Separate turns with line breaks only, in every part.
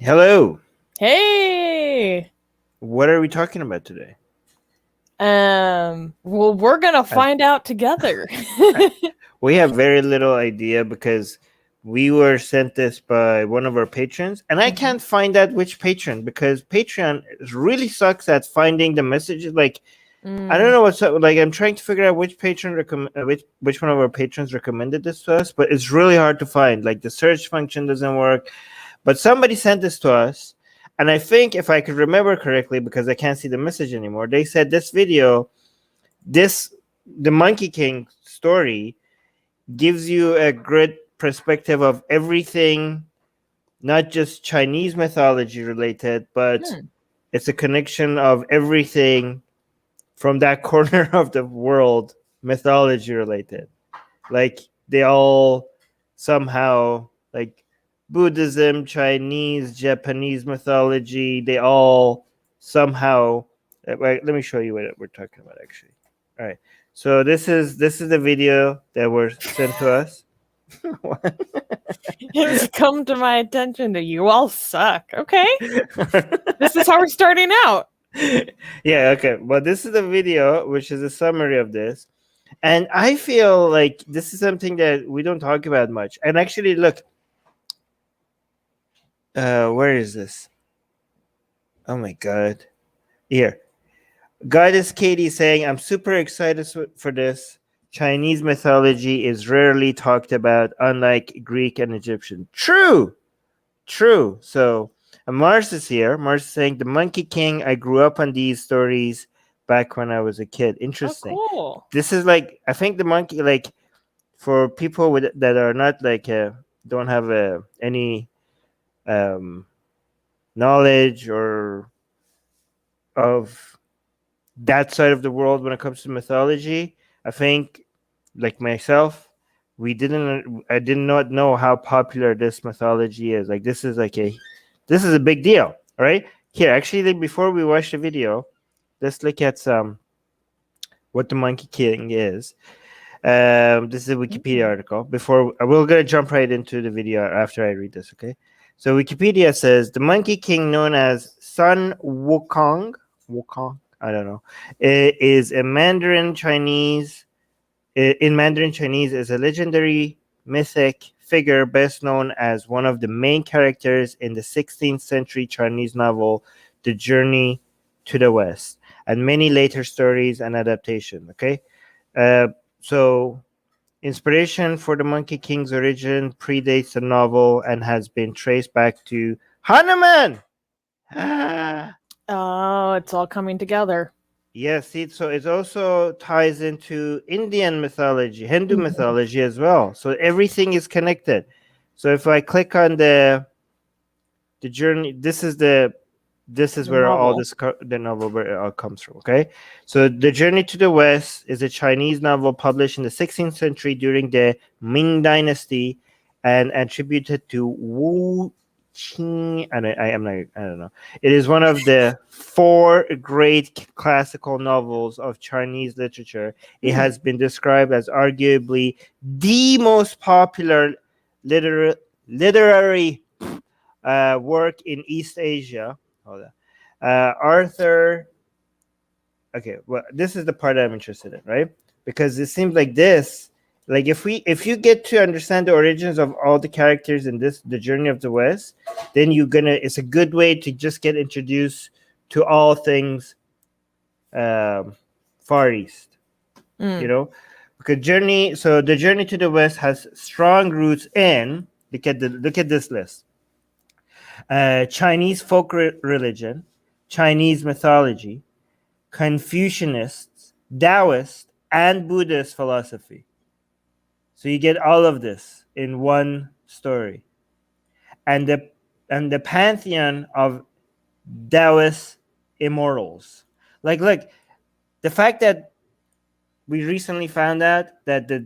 Hello.
Hey.
What are we talking about today?
Well, we're gonna find out together.
We have very little idea because we were sent this by one of our patrons, and I can't find out which patron because Patreon really sucks at finding the messages. Like, I don't know what's up. Like, I'm trying to figure out which patron which one of our patrons recommended this to us, but it's really hard to find. Like, the search function doesn't work. But somebody sent this to us, and I think if I could remember correctly, because I can't see the message anymore, they said this video, the Monkey King story, gives you a good perspective of everything, not just Chinese mythology related, but it's a connection of everything from that corner of the world, mythology related. Like, they all somehow, like, Buddhism, Chinese, Japanese mythology, they all somehow. Let me show you what we're talking about. Actually, all right. So this is the video that were sent to us.
It's come to my attention that you all suck. Okay, this is how we're starting out.
Yeah. Okay. Well, this is the video, which is a summary of this. And I feel like this is something that we don't talk about much. And actually, look, where is this? Oh my God. Here. Goddess Katie saying, I'm super excited for this. Chinese mythology is rarely talked about, unlike Greek and Egyptian. True. So, Mars is here. Mars is saying, the Monkey King, I grew up on these stories back when I was a kid. Interesting.
Oh, cool.
This is like, I think the monkey, like, for people that are not like, don't have any knowledge or of that side of the world when it comes to mythology, I think, like myself, I did not know how popular this mythology is. Like, this is a big deal. All right, here, actually, before we watch the video, let's look at what the Monkey King is. This is a Wikipedia article. We're gonna jump right into the video after I read this. Okay, so Wikipedia says the Monkey King, known as Sun Wukong, I don't know, is a Mandarin Chinese. In Mandarin Chinese, is a legendary mythic figure best known as one of the main characters in the 16th century Chinese novel, The Journey to the West, and many later stories and adaptations. Okay, so inspiration for the Monkey King's origin predates the novel and has been traced back to Hanuman.
Oh, it's all coming together.
Yes, so it also ties into Indian mythology, Hindu mythology as well. So everything is connected. So if I click on the journey, this is where all the novel where it all comes from. Okay, so The Journey to the West is a Chinese novel published in the 16th century during the Ming Dynasty and attributed to Wu Qing. And I don't know. It is one of the 4 great classical novels of Chinese literature. It has been described as arguably the most popular literary work in East Asia. Hold on. Arthur. Okay, well, this is the part I'm interested in, right? Because it seems like this, like if you get to understand the origins of all the characters in The Journey of the West, then it's a good way to just get introduced to all things Far East. You know, because The Journey to the West has strong roots in look at this list. Chinese folk religion, Chinese mythology, Confucianists, Taoist, and Buddhist philosophy. So you get all of this in one story. And the pantheon of Taoist immortals. Like, look, the fact that we recently found out that the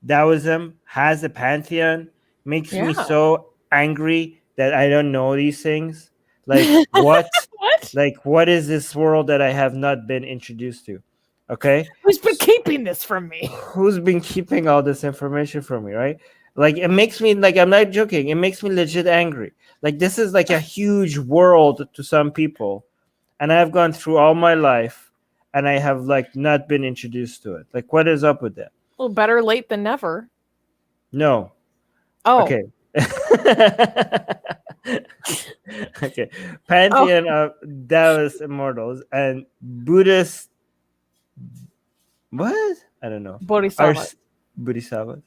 Taoism has a pantheon makes me so angry that I don't know these things. Like, what?
What?
Like, what is this world that I have not been introduced to? Okay,
Who's been keeping this from me?
Who's been keeping all this information from me, right? Like it makes me like I'm not joking. It makes me legit angry. Like this is like a huge world to some people, and I've gone through all my life, and I have like not been introduced to it. Like what is up with that?
Well, better late than never.
No.
Oh.
Okay. Okay.
Oh.
Pantheon of Taoist immortals and Buddhist. What? I don't know.
Bodhisattva.
Bodhisattvas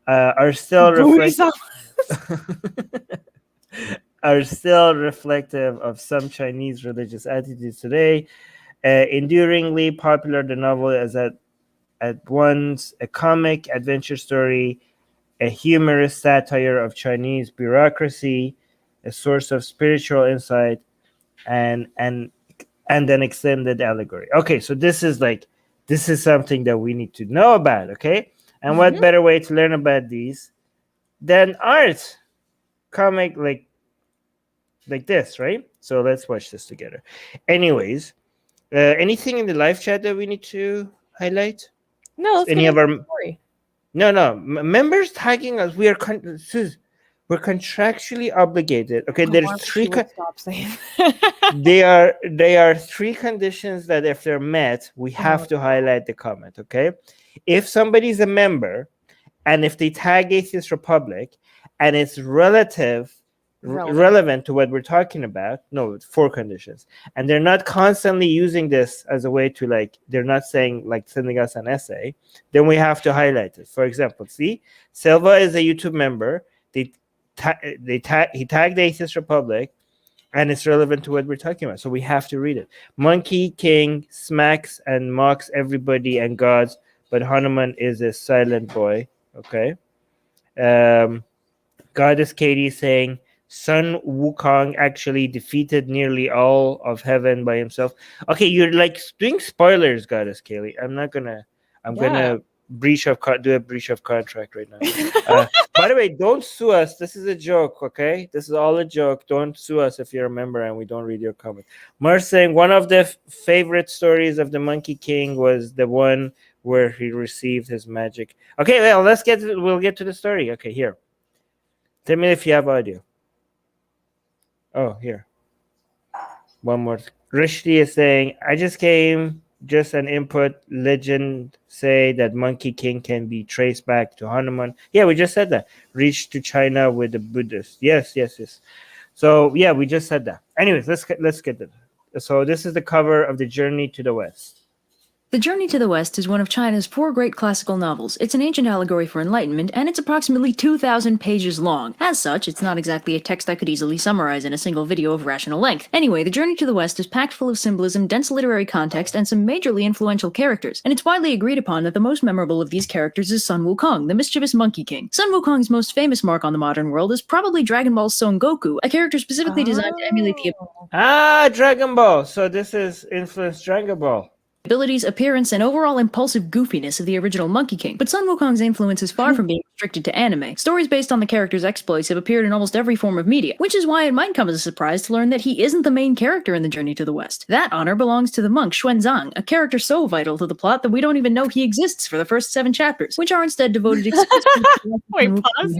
are still reflective. Are still reflective of some Chinese religious attitudes today. Enduringly popular, the novel is at once a comic adventure story, a humorous satire of Chinese bureaucracy, a source of spiritual insight, and an extended allegory. Okay, so this is something that we need to know about. Okay, and what better way to learn about these than art, comic like this, right? So let's watch this together. Anyways, anything in the live chat that we need to highlight?
No, let's
Any
get
of our
story.
no members tagging us? We're contractually obligated. Okay, there's three.
Stop saying.
They are three conditions that if they're met, we have to highlight the comment. Okay, if somebody's a member, and if they tag Atheist Republic, and it's relevant to what we're talking about. No, it's 4 conditions, and they're not constantly using this as a way to they're not saying sending us an essay, then we have to highlight it. For example, see, Silva is a YouTube member. He tagged the Atheist Republic, and it's relevant to what we're talking about, so we have to read it. Monkey King smacks and mocks everybody and gods, but Hanuman is a silent boy. Okay. Goddess Katie saying Sun Wukong actually defeated nearly all of heaven by himself. Okay, you're doing spoilers, Goddess Kaylee. I'm gonna do a breach of contract right now. By the way, don't sue us. This is a joke, okay? This is all a joke. Don't sue us if you're a member and we don't read your comment. Mer saying one of the favorite stories of the Monkey King was the one where he received his magic. Okay, well, we'll get to the story. Okay, here. Tell me if you have audio. Oh, here. One more. Rishti is saying, I just came, just an input. Legend say that Monkey King can be traced back to Hanuman. Yeah, we just said that. Reached to China with the Buddhists. Yes. So, yeah, we just said that. Anyways, let's get to it. So this is the cover of The Journey to the West.
The Journey to the West is one of China's 4 great classical novels. It's an ancient allegory for enlightenment, and it's approximately 2,000 pages long. As such, it's not exactly a text I could easily summarize in a single video of rational length. Anyway, The Journey to the West is packed full of symbolism, dense literary context, and some majorly influential characters. And it's widely agreed upon that the most memorable of these characters is Sun Wukong, the mischievous Monkey King. Sun Wukong's most famous mark on the modern world is probably Dragon Ball's Son Goku, a character specifically designed to emulate the
Dragon Ball. So this is influenced Dragon Ball.
Abilities, appearance, and overall impulsive goofiness of the original Monkey King. But Sun Wukong's influence is far from being restricted to anime. Stories based on the character's exploits have appeared in almost every form of media, which is why it might come as a surprise to learn that he isn't the main character in The Journey to the West. That honor belongs to the monk Xuanzang, a character so vital to the plot that we don't even know he exists for the first 7 chapters, which are instead devoted exclusively to
Wait, pause.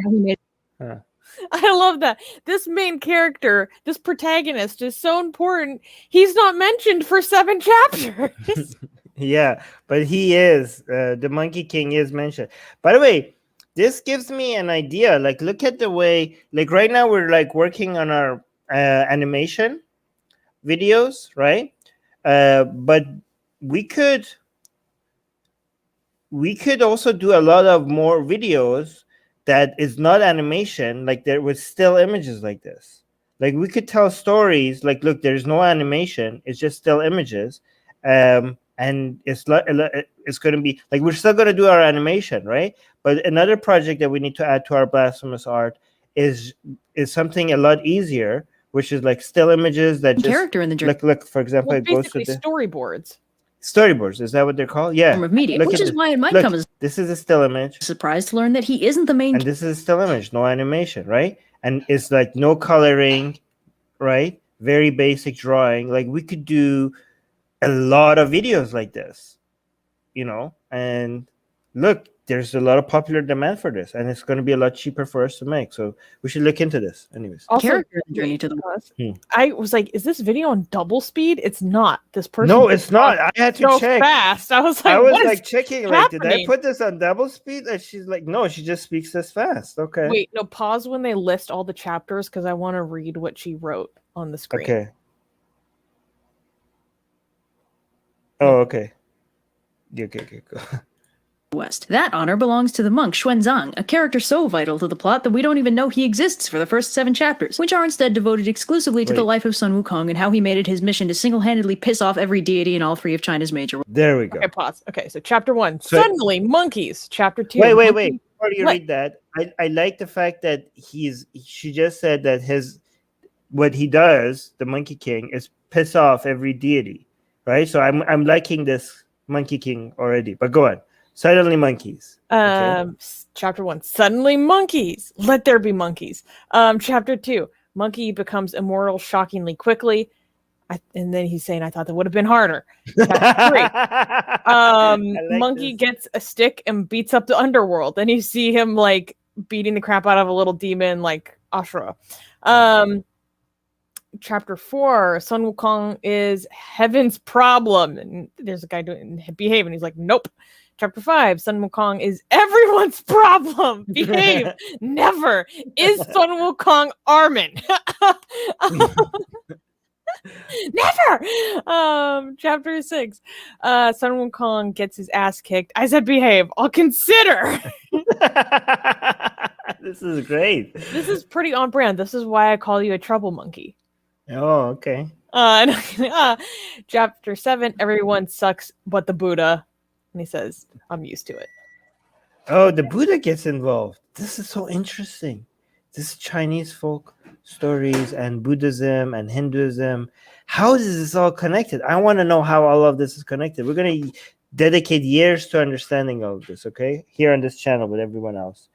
I love that. This main character, this protagonist, is so important. He's not mentioned for 7 chapters.
Yeah, but he is. The Monkey King is mentioned. By the way, this gives me an idea. Look at the way, right now we're working on our animation videos, right? But we could also do a lot of more videos that is not animation, there was still images like this. We could tell stories look, there's no animation, it's just still images, and it's going to be we're still going to do our animation, right? But another project that we need to add to our blasphemous art is something a lot easier, which is still images that just
character in the journey.
Look, for example, it goes to the
storyboards.
Storyboards, is that what they're called? Yeah.
Form of media, which is why it might come as
this is a still image.
Surprise to learn that he isn't the main.
And this is a still image, no animation, right? And it's no coloring, right? Very basic drawing. We could do a lot of videos like this, and look, there's a lot of popular demand for this, and it's going to be a lot cheaper for us to make. So we should look into this. Anyways,
Also,
Character in Journey to the West.
I was like, is this video on double speed? It's not. This person.
no, it's not. I had to
so
check.
fast. I was like,
I was
what
like
is
checking, like, did I
happening?
put this on double speed? And she's like, no, she just speaks this fast. Okay.
Wait, no, pause when they list all the chapters because I want to read what she wrote on the screen.
Okay. Oh, okay. Okay, go.
West. That honor belongs to the monk Xuanzang, a character so vital to the plot that we don't even know he exists for the first 7 chapters, which are instead devoted exclusively to the life of Sun Wukong and how he made it his mission to single-handedly piss off every deity in all 3 of China's major.
There we go.
Okay, pause. Okay, so chapter 1,
So-
suddenly monkeys. Chapter 2.
Wait.
monkey-
Before you
What?
read that, I like the fact that she just said that what he does, the Monkey King, is piss off every deity, right? So I'm liking this Monkey King already. But go on. Suddenly monkeys. Okay.
Chapter 1, suddenly monkeys. Let there be monkeys. Chapter 2, monkey becomes immortal shockingly quickly. And then he's saying, I thought that would have been harder. Chapter 3, monkey gets a stick and beats up the underworld. Then you see him like beating the crap out of a little demon like Ashura. Chapter 4, Sun Wukong is heaven's problem. And there's a guy doing behave, and he's like, nope. Chapter 5, Sun Wukong is everyone's problem. Behave. Never. Is Sun Wukong Armin? Never. Chapter 6, Sun Wukong gets his ass kicked. I said behave. I'll consider.
This is great.
This is pretty on brand. This is why I call you a trouble monkey.
Oh, okay.
Chapter 7, everyone sucks but the Buddha. And he says, I'm used to it.
Oh, the Buddha gets involved. This is so interesting. This Chinese folk stories and Buddhism and Hinduism. How is this all connected? I want to know how all of this is connected. We're going to dedicate years to understanding all of this, okay? Here on this channel with everyone else.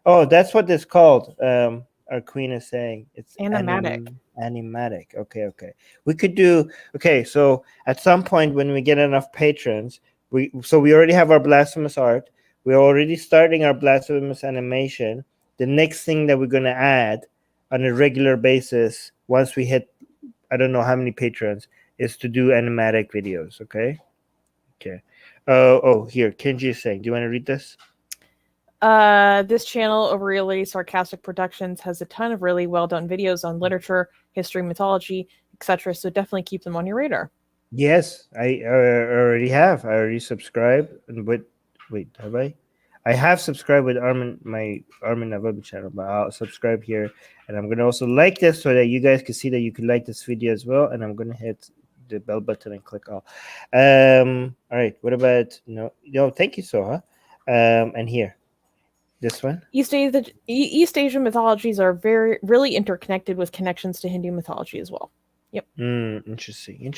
Oh, that's what it's called. Our queen is saying it's
Animatic.
Animatic. Okay. We could do, okay, so at some point when we get enough patrons, we already have our blasphemous art. We're already starting our blasphemous animation. The next thing that we're going to add on a regular basis, once we hit, I don't know how many patrons, is to do animatic videos. Okay. Here, Kenji is saying, do you want to read this?
This channel of really sarcastic productions has a ton of really well done videos on literature, history, mythology, etc. So definitely keep them on your radar.
Yes, I already have. I already subscribed. And wait, have I? I have subscribed with Armin, my Armin Navabi channel, but I'll subscribe here. And I'm going to also like this so that you guys can see that you can like this video as well. And I'm going to hit the bell button and click all. All right. What about, no, thank you, Soha. And here, this one.
East Asian mythologies are really interconnected with connections to Hindu mythology as well. Yep.
Interesting.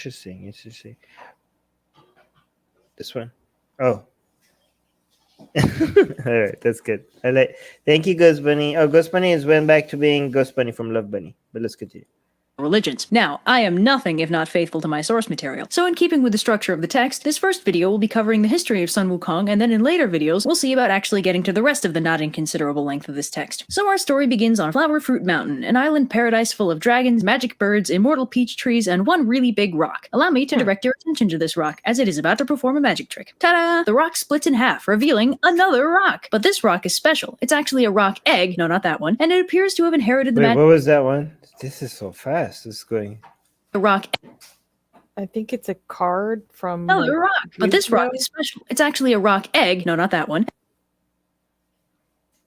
This one. Oh. All right, that's good. Thank you, Ghost Bunny. Oh, Ghost Bunny went back to being Ghost Bunny from Love Bunny. But let's continue.
Religions. Now, I am nothing if not faithful to my source material. So in keeping with the structure of the text, this first video will be covering the history of Sun Wukong, and then in later videos, we'll see about actually getting to the rest of the not inconsiderable length of this text. So our story begins on Flower Fruit Mountain, an island paradise full of dragons, magic birds, immortal peach trees, and one really big rock. Allow me to direct your attention to this rock, as it is about to perform a magic trick. Ta-da! The rock splits in half, revealing another rock. But this rock is special. It's actually a rock egg, no, not that one, and it appears to have inherited the magic.
What was that one? This is so fast. This is going.
The rock.
I think it's a card from.
No, a rock. But this rock is special. It's actually a rock egg. No, not that one.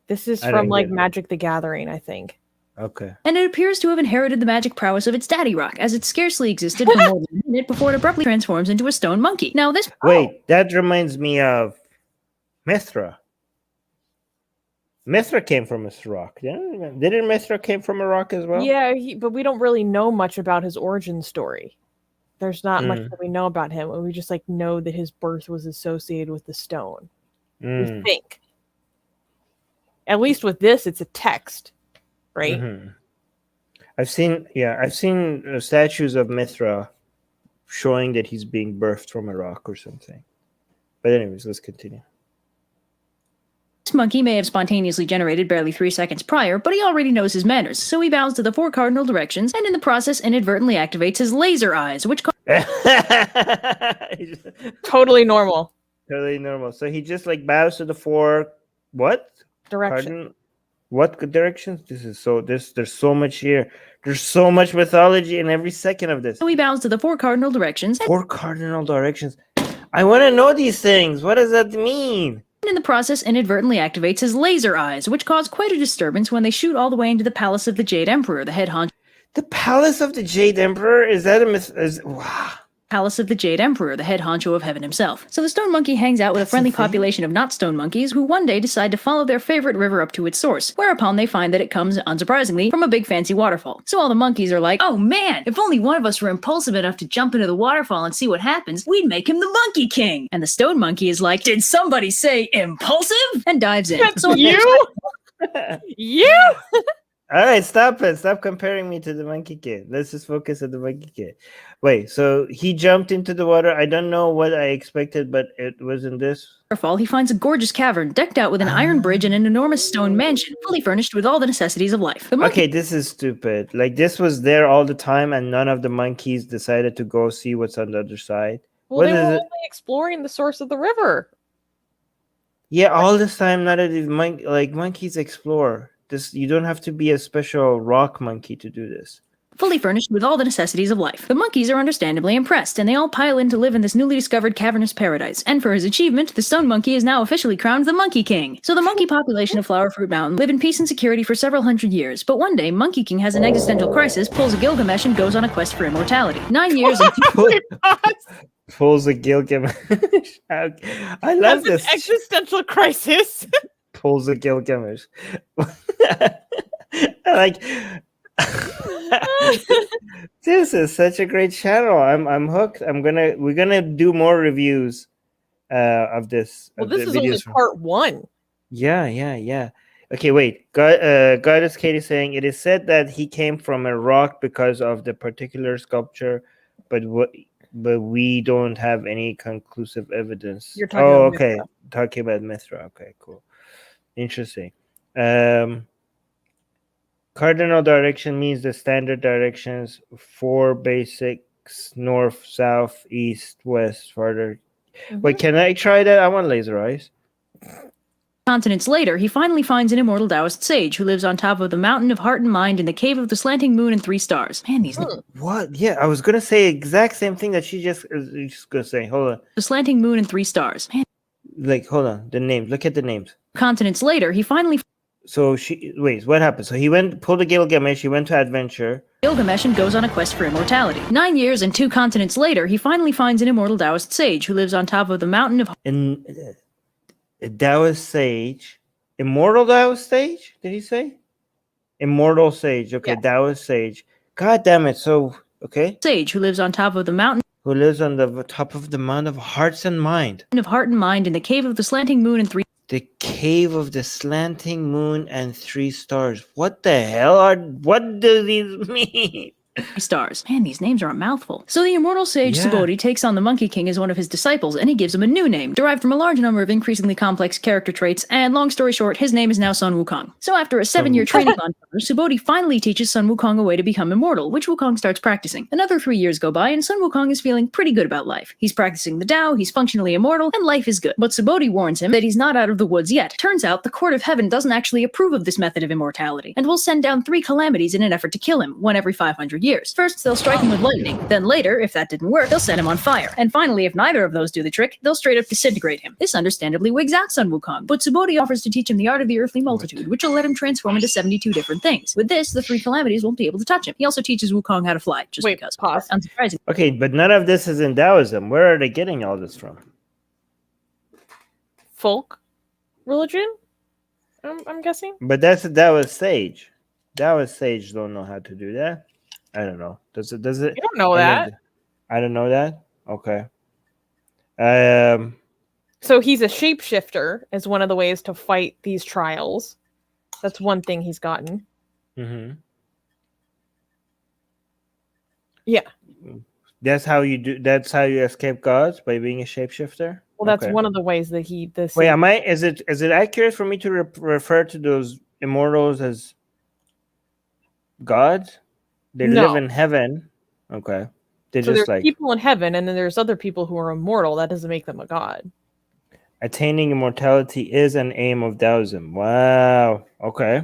This is from like Magic the Gathering, I think.
Okay.
And it appears to have inherited the magic prowess of its daddy rock, as it scarcely existed for more than a minute before it abruptly transforms into a stone monkey. Now this.
Wait, that reminds me of Mithra. Mithra came from a rock. Didn't Mithra came from a rock as well?
Yeah, but we don't really know much about his origin story. There's not much that we know about him. We just like know that his birth was associated with the stone. We think. At least with this, it's a text, right?
Mm-hmm. I've seen statues of Mithra showing that he's being birthed from a rock or something. But anyways, let's continue.
This monkey may have spontaneously generated barely 3 seconds prior, but he already knows his manners, so he bows to the 4 cardinal directions, and in the process inadvertently activates his laser eyes, which
Totally normal.
Totally normal. So he just like bows to the 4 what?
Direction.
What directions? There's so much here. There's so much mythology in every second of this.
So he bows to the 4 cardinal directions.
4 cardinal directions. I want to know these things. What does that mean?
And in the process inadvertently activates his laser eyes, which cause quite a disturbance when they shoot all the way into the palace of the Jade Emperor, the head honcho.
The Palace of the Jade Emperor? Is that a myth? Wow.
Palace of the Jade Emperor, the head honcho of heaven himself. So the stone monkey hangs out with a friendly population of not stone monkeys who one day decide to follow their favorite river up to its source, whereupon they find that it comes, unsurprisingly, from a big fancy waterfall. So all the monkeys are like, oh man, if only one of us were impulsive enough to jump into the waterfall and see what happens, we'd make him the Monkey King. And the stone monkey is like, did somebody say impulsive? And dives in.
That's you? You?
All right, stop it. Stop comparing me to the Monkey Kid. Let's just focus on the Monkey Kid. Wait, so he jumped into the water. I don't know what I expected, but it wasn't this.
Waterfall, he finds a gorgeous cavern decked out with an iron bridge and an enormous stone mansion, fully furnished with all the necessities of life.
Okay, this is stupid. Like, this was there all the time, and none of the monkeys decided to go see what's on the other side.
Well, they were only exploring the source of the river.
Yeah, all this time, none of these monkeys explore. You don't have to be a special rock monkey to do this.
Fully furnished with all the necessities of life. The monkeys are understandably impressed, and they all pile in to live in this newly discovered cavernous paradise. And for his achievement, the stone monkey is now officially crowned the Monkey King. So the monkey population of Flower Fruit Mountain live in peace and security for several hundred years. But one day, Monkey King has an existential crisis, pulls a Gilgamesh, and goes on a quest for immortality. 9 years and
Pulls a Gilgamesh. I love this.
Existential crisis.
Pulls a Gilgamesh. Like, this is such a great channel. I'm hooked. We're gonna do more reviews of this.
Well, this is only part 1.
Yeah. Okay, wait. Goddess Katie saying it is said that he came from a rock because of the particular sculpture, but we don't have any conclusive evidence.
You're talking about
okay.
Mithra.
Talking about Mithra. Okay, cool. Interesting. Cardinal direction means the standard directions, 4 basics: north, south, east, west, farther. Wait, can I try that? I want laser eyes.
continents later, he finally finds an immortal Taoist sage who lives on top of the mountain of heart and mind in the cave of the slanting moon and 3 stars. Man, these
What? Yeah, I was gonna say exact same thing that she's just gonna say. Hold on.
The slanting moon and 3 stars. Man.
Like, hold on. The names. Look at the names.
Continents later, he finally
So wait, what happened? So he pulled a Gilgamesh, he went to adventure.
Gilgamesh and goes on a quest for immortality. 9 years and 2 continents later, he finally finds an immortal Taoist sage who lives on top of the mountain of
And a Taoist sage. Immortal Taoist sage? Did he say? Immortal sage. Okay,
Yeah.
Taoist sage. God damn it. So, okay.
sage who lives on top of the mountain
Who lives on the top of the Mount of Hearts and Mind.
of heart and mind in the cave of the slanting moon and 3
The cave of the slanting moon and 3 stars. What the hell what do these mean?
stars. Man, these names are a mouthful. So the immortal sage
Yeah.
Subodhi takes on the Monkey King as one of his disciples, and he gives him a new name, derived from a large number of increasingly complex character traits, and long story short, his name is now Sun Wukong. So after a 7-year training montage, Subodhi finally teaches Sun Wukong a way to become immortal, which Wukong starts practicing. Another 3 years go by, and Sun Wukong is feeling pretty good about life. He's practicing the Tao, he's functionally immortal, and life is good. But Subodhi warns him that he's not out of the woods yet. Turns out, the court of heaven doesn't actually approve of this method of immortality, and will send down 3 calamities in an effort to kill him, one every 500 years. First, they'll strike him with lightning. Then later, if that didn't work, they'll set him on fire. And finally, if neither of those do the trick, they'll straight up disintegrate him. This understandably wigs out Sun Wukong, but Subodhi offers to teach him the art of the earthly multitude, which will let him transform into 72 different things. With this, the 3 calamities won't be able to touch him. He also teaches Wukong how to fly, just
Wait,
because.
pause.
Unsurprising.
Okay, but none of this is in Taoism. Where are they getting all this from?
Folk religion? I'm guessing.
But that's a Taoist sage. Taoist sage don't know how to do that. I don't know. Does it?
You don't know that.
I don't know that. Okay.
So he's a shapeshifter is one of the ways to fight these trials. That's one thing he's gotten.
Mm-hmm.
Yeah.
That's how you do. That's how you escape gods, by being a shapeshifter.
Well, that's
Okay.
one of the ways that
Wait, am I? Is it accurate for me to refer to those immortals as gods? They live
No.
in heaven. Okay. They're
So
just
there's
like
people in heaven, and then there's other people who are immortal. That doesn't make them a god.
attaining immortality is an aim of Taoism. Wow. Okay.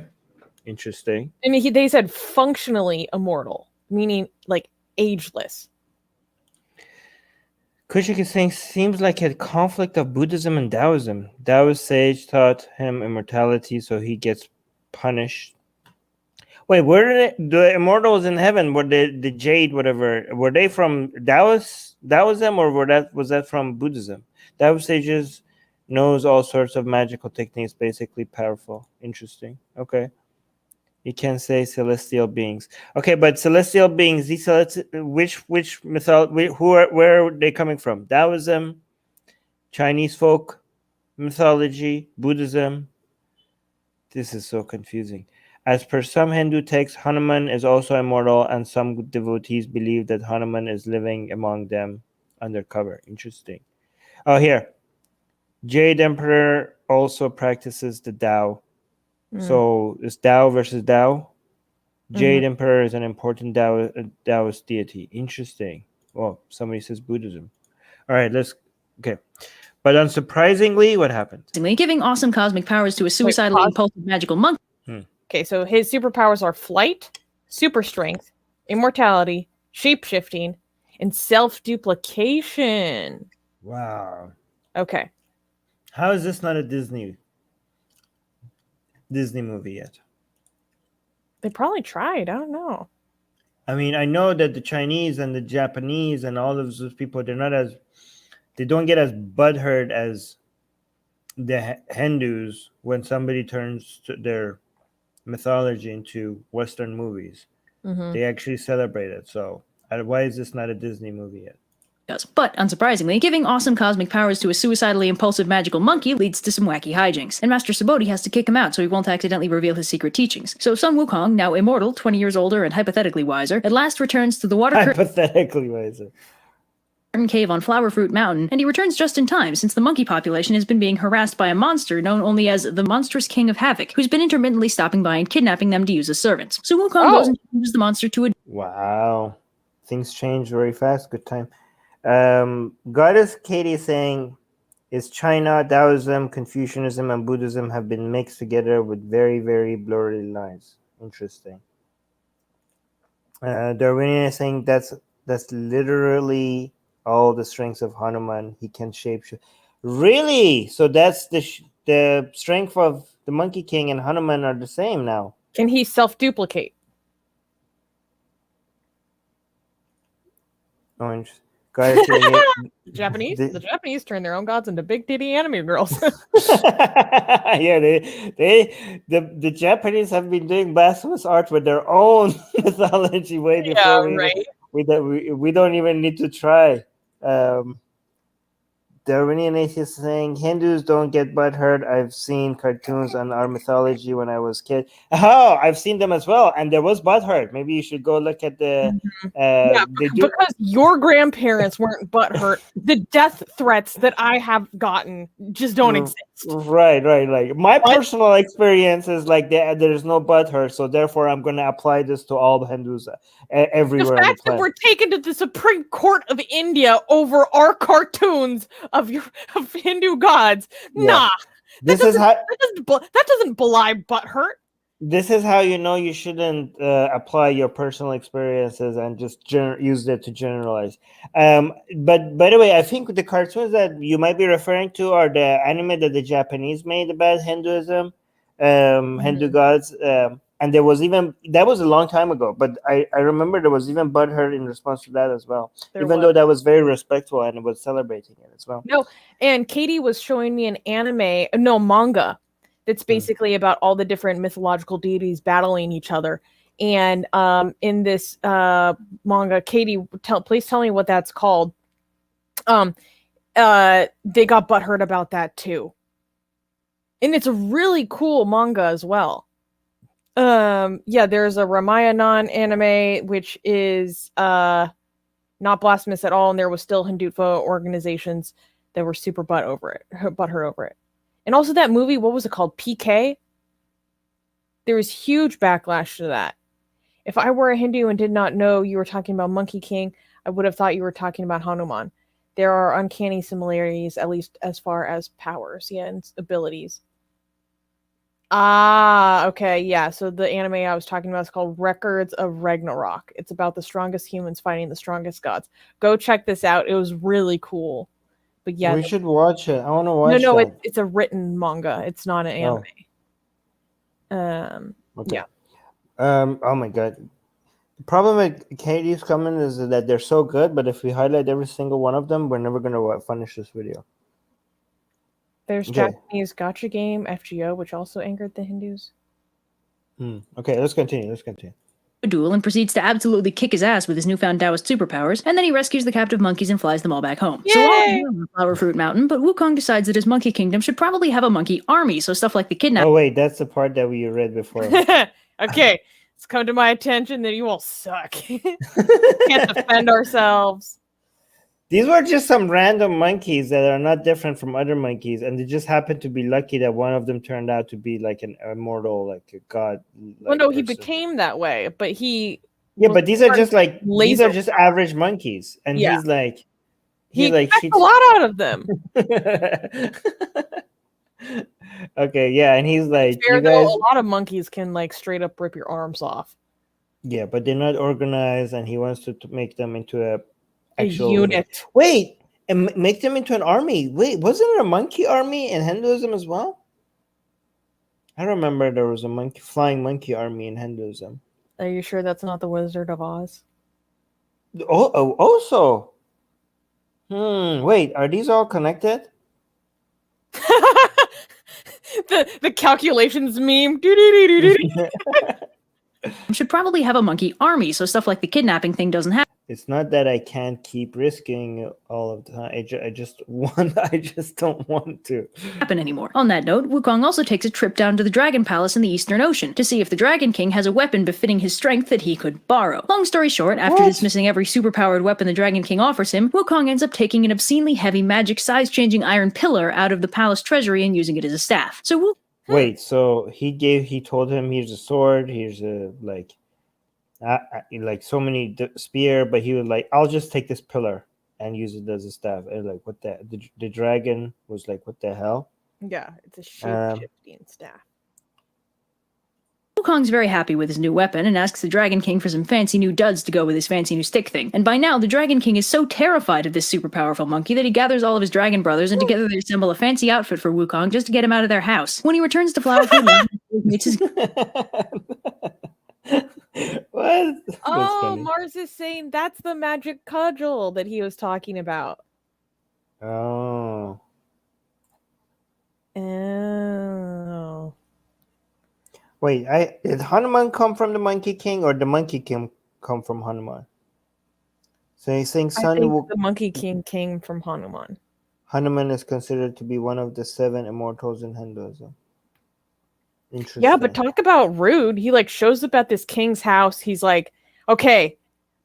Interesting.
I mean, they said functionally immortal, meaning like ageless.
Kushik is saying seems like a conflict of Buddhism and Taoism. Taoist sage taught him immortality, so he gets punished. Wait, where did the immortals in heaven? Were the jade, whatever? Were they from Taoism, or was that from Buddhism? Taoist sages knows all sorts of magical techniques, basically powerful. Interesting. Okay. You can say celestial beings. Okay, but celestial beings, which mythology, where are they coming from? Taoism, Chinese folk mythology, Buddhism. This is so confusing. As per some Hindu texts, Hanuman is also immortal, and some devotees believe that Hanuman is living among them undercover. Interesting. Oh, here. Jade Emperor also practices the Tao. So it's Tao versus Tao. Jade Emperor is an important Taoist deity. Interesting. Well, somebody says Buddhism. All right, okay. But unsurprisingly, what happened?
Giving awesome cosmic powers to a suicidally impulsive magical monkey.
Okay, so his superpowers are flight, super strength, immortality, shape-shifting, and self-duplication.
Wow.
Okay.
How is this not a Disney movie yet?
They probably tried. I don't know.
I mean, I know that the Chinese and the Japanese and all of those people, they don't get as butthurt as the Hindus when somebody turns to their mythology into Western movies. They actually celebrate it. So why is this not a Disney movie yet?
But, unsurprisingly, giving awesome cosmic powers to a suicidally impulsive magical monkey leads to some wacky hijinks, and Master Subodhi has to kick him out so he won't accidentally reveal his secret teachings. So Sun Wukong, now immortal, 20 years older and hypothetically wiser, at last returns to the water
Hypothetically wiser.
cave on Flower Fruit Mountain, and he returns just in time since the monkey population has been being harassed by a monster known only as the Monstrous King of Havoc, who's been intermittently stopping by and kidnapping them to use as servants. So Wukong goes and changes the monster to a...
Wow. Things change very fast. Good time. Goddess Katie saying, is China, Taoism, Confucianism, and Buddhism have been mixed together with very, very blurry lines. Interesting. Darwinian is saying that's literally all the strengths of Hanuman. He can shapeshift. Really? So that's the strength of the Monkey King and Hanuman are the same now.
Can he self-duplicate?
Oh, interesting. The
Japanese turn their own gods into big titty anime girls.
Yeah, the Japanese have been doing blasphemous art with their own mythology way before we don't even need to try. Darwinian atheist saying Hindus don't get butthurt. I've seen cartoons on our mythology when I was a kid. Oh, I've seen them as well, and there was butthurt. Maybe you should go look at the.
Because your grandparents weren't butthurt. The death threats that I have gotten just don't exist.
Right. Like my personal experience is like there's no butthurt, so therefore I'm going to apply this to all the Hindus everywhere.
The fact that we're taken to the Supreme Court of India over our cartoons of Hindu gods, nah. That doesn't belie butthurt.
This is how you know you shouldn't apply your personal experiences and just use it to generalize. But by the way, I think the cartoons that you might be referring to are the anime that the Japanese made about Hinduism, Hindu gods. And that was a long time ago, but I remember there was even butthurt in response to that as well. Though that was very respectful and it was celebrating it as well.
No, and Katie was showing me an manga that's basically about all the different mythological deities battling each other. And in this manga, Katie, please tell me what that's called. They got butthurt about that too. And it's a really cool manga as well. There's a Ramayanan anime, which is not blasphemous at all, and there was still Hindutva organizations. that were super butt her over it. And also that movie, what was it called? PK? There was huge backlash to that. If I were a Hindu and did not know you were talking about Monkey King, I would have thought you were talking about Hanuman. There are uncanny similarities, at least as far as powers, and abilities. Ah, okay, yeah. So the anime I was talking about is called Records of Ragnarok. It's about the strongest humans fighting the strongest gods. Go check this out. It was really cool. But yeah,
we should watch it. I want to watch
no,
that.
it's a written manga. It's not an anime.
Okay.
Yeah.
Oh my god. The problem with Katie's comment is that they're so good, but if we highlight every single one of them, we're never gonna finish this video.
There's
Okay.
Japanese gacha game, FGO, which also angered the Hindus.
Okay, let's continue.
A duel and proceeds to absolutely kick his ass with his newfound Taoist superpowers, and then he rescues the captive monkeys and flies them all back home. So all
Yay!
on the Flower Fruit Mountain, but Wukong decides that his monkey kingdom should probably have a monkey army, so stuff like the kidnapping.
Oh wait, that's the part that we read before.
Okay, it's come to my attention that you all suck. Can't defend ourselves.
These were just some random monkeys that are not different from other monkeys, and they just happened to be lucky that one of them turned out to be like an immortal, like a god.
Well, no, he became that way, but he.
Yeah, but these are just like these are
laser
just average monkeys, and
Yeah.
he's like,
He
like
expects a lot out of them.
Okay, yeah, and he's like,
Fair
you
though,
guys,
a lot of monkeys can like straight up rip your arms off.
yeah, but they're not organized, and he wants to make them into a actual
unit.
Wait, and make them into an army. Wait, wasn't there a monkey army in Hinduism as well? I remember there was a flying monkey army in Hinduism.
Are you sure that's not the Wizard of Oz?
Oh, also. Wait, are these all connected?
the calculations meme. Doo-doo-doo-doo-doo.
Should probably have a monkey army, so stuff like the kidnapping thing doesn't happen.
It's not that I can't keep risking all of the time. I just don't want to
Happen anymore. On that note, Wukong also takes a trip down to the Dragon Palace in the Eastern Ocean to see if the Dragon King has a weapon befitting his strength that he could borrow. Long story short, after dismissing every superpowered weapon the Dragon King offers him, Wukong ends up taking an obscenely heavy magic size-changing iron pillar out of the palace treasury and using it as a staff. So
Wait, so he told him here's a sword, here's a like so many spear, but he was like, I'll just take this pillar and use it as a staff. And like, what the dragon was like, what the hell?
Yeah, it's a shape-shifting staff.
Wukong's very happy with his new weapon and asks the Dragon King for some fancy new duds to go with his fancy new stick thing. And by now, the Dragon King is so terrified of this super powerful monkey that he gathers all of his dragon brothers and together they assemble a fancy outfit for Wukong just to get him out of their house. When he returns to Flower Fruit Mountain, he meets his
What?
Oh, Mars is saying that's the magic cudgel that he was talking about.
Oh.
Oh.
Wait, did Hanuman come from the Monkey King or the Monkey King come from Hanuman? So he's saying
I think the Monkey King came from Hanuman.
Hanuman is considered to be one of the 7 immortals in Hinduism. Interesting.
Yeah, but talk about rude. He like shows up at this king's house. He's like, okay,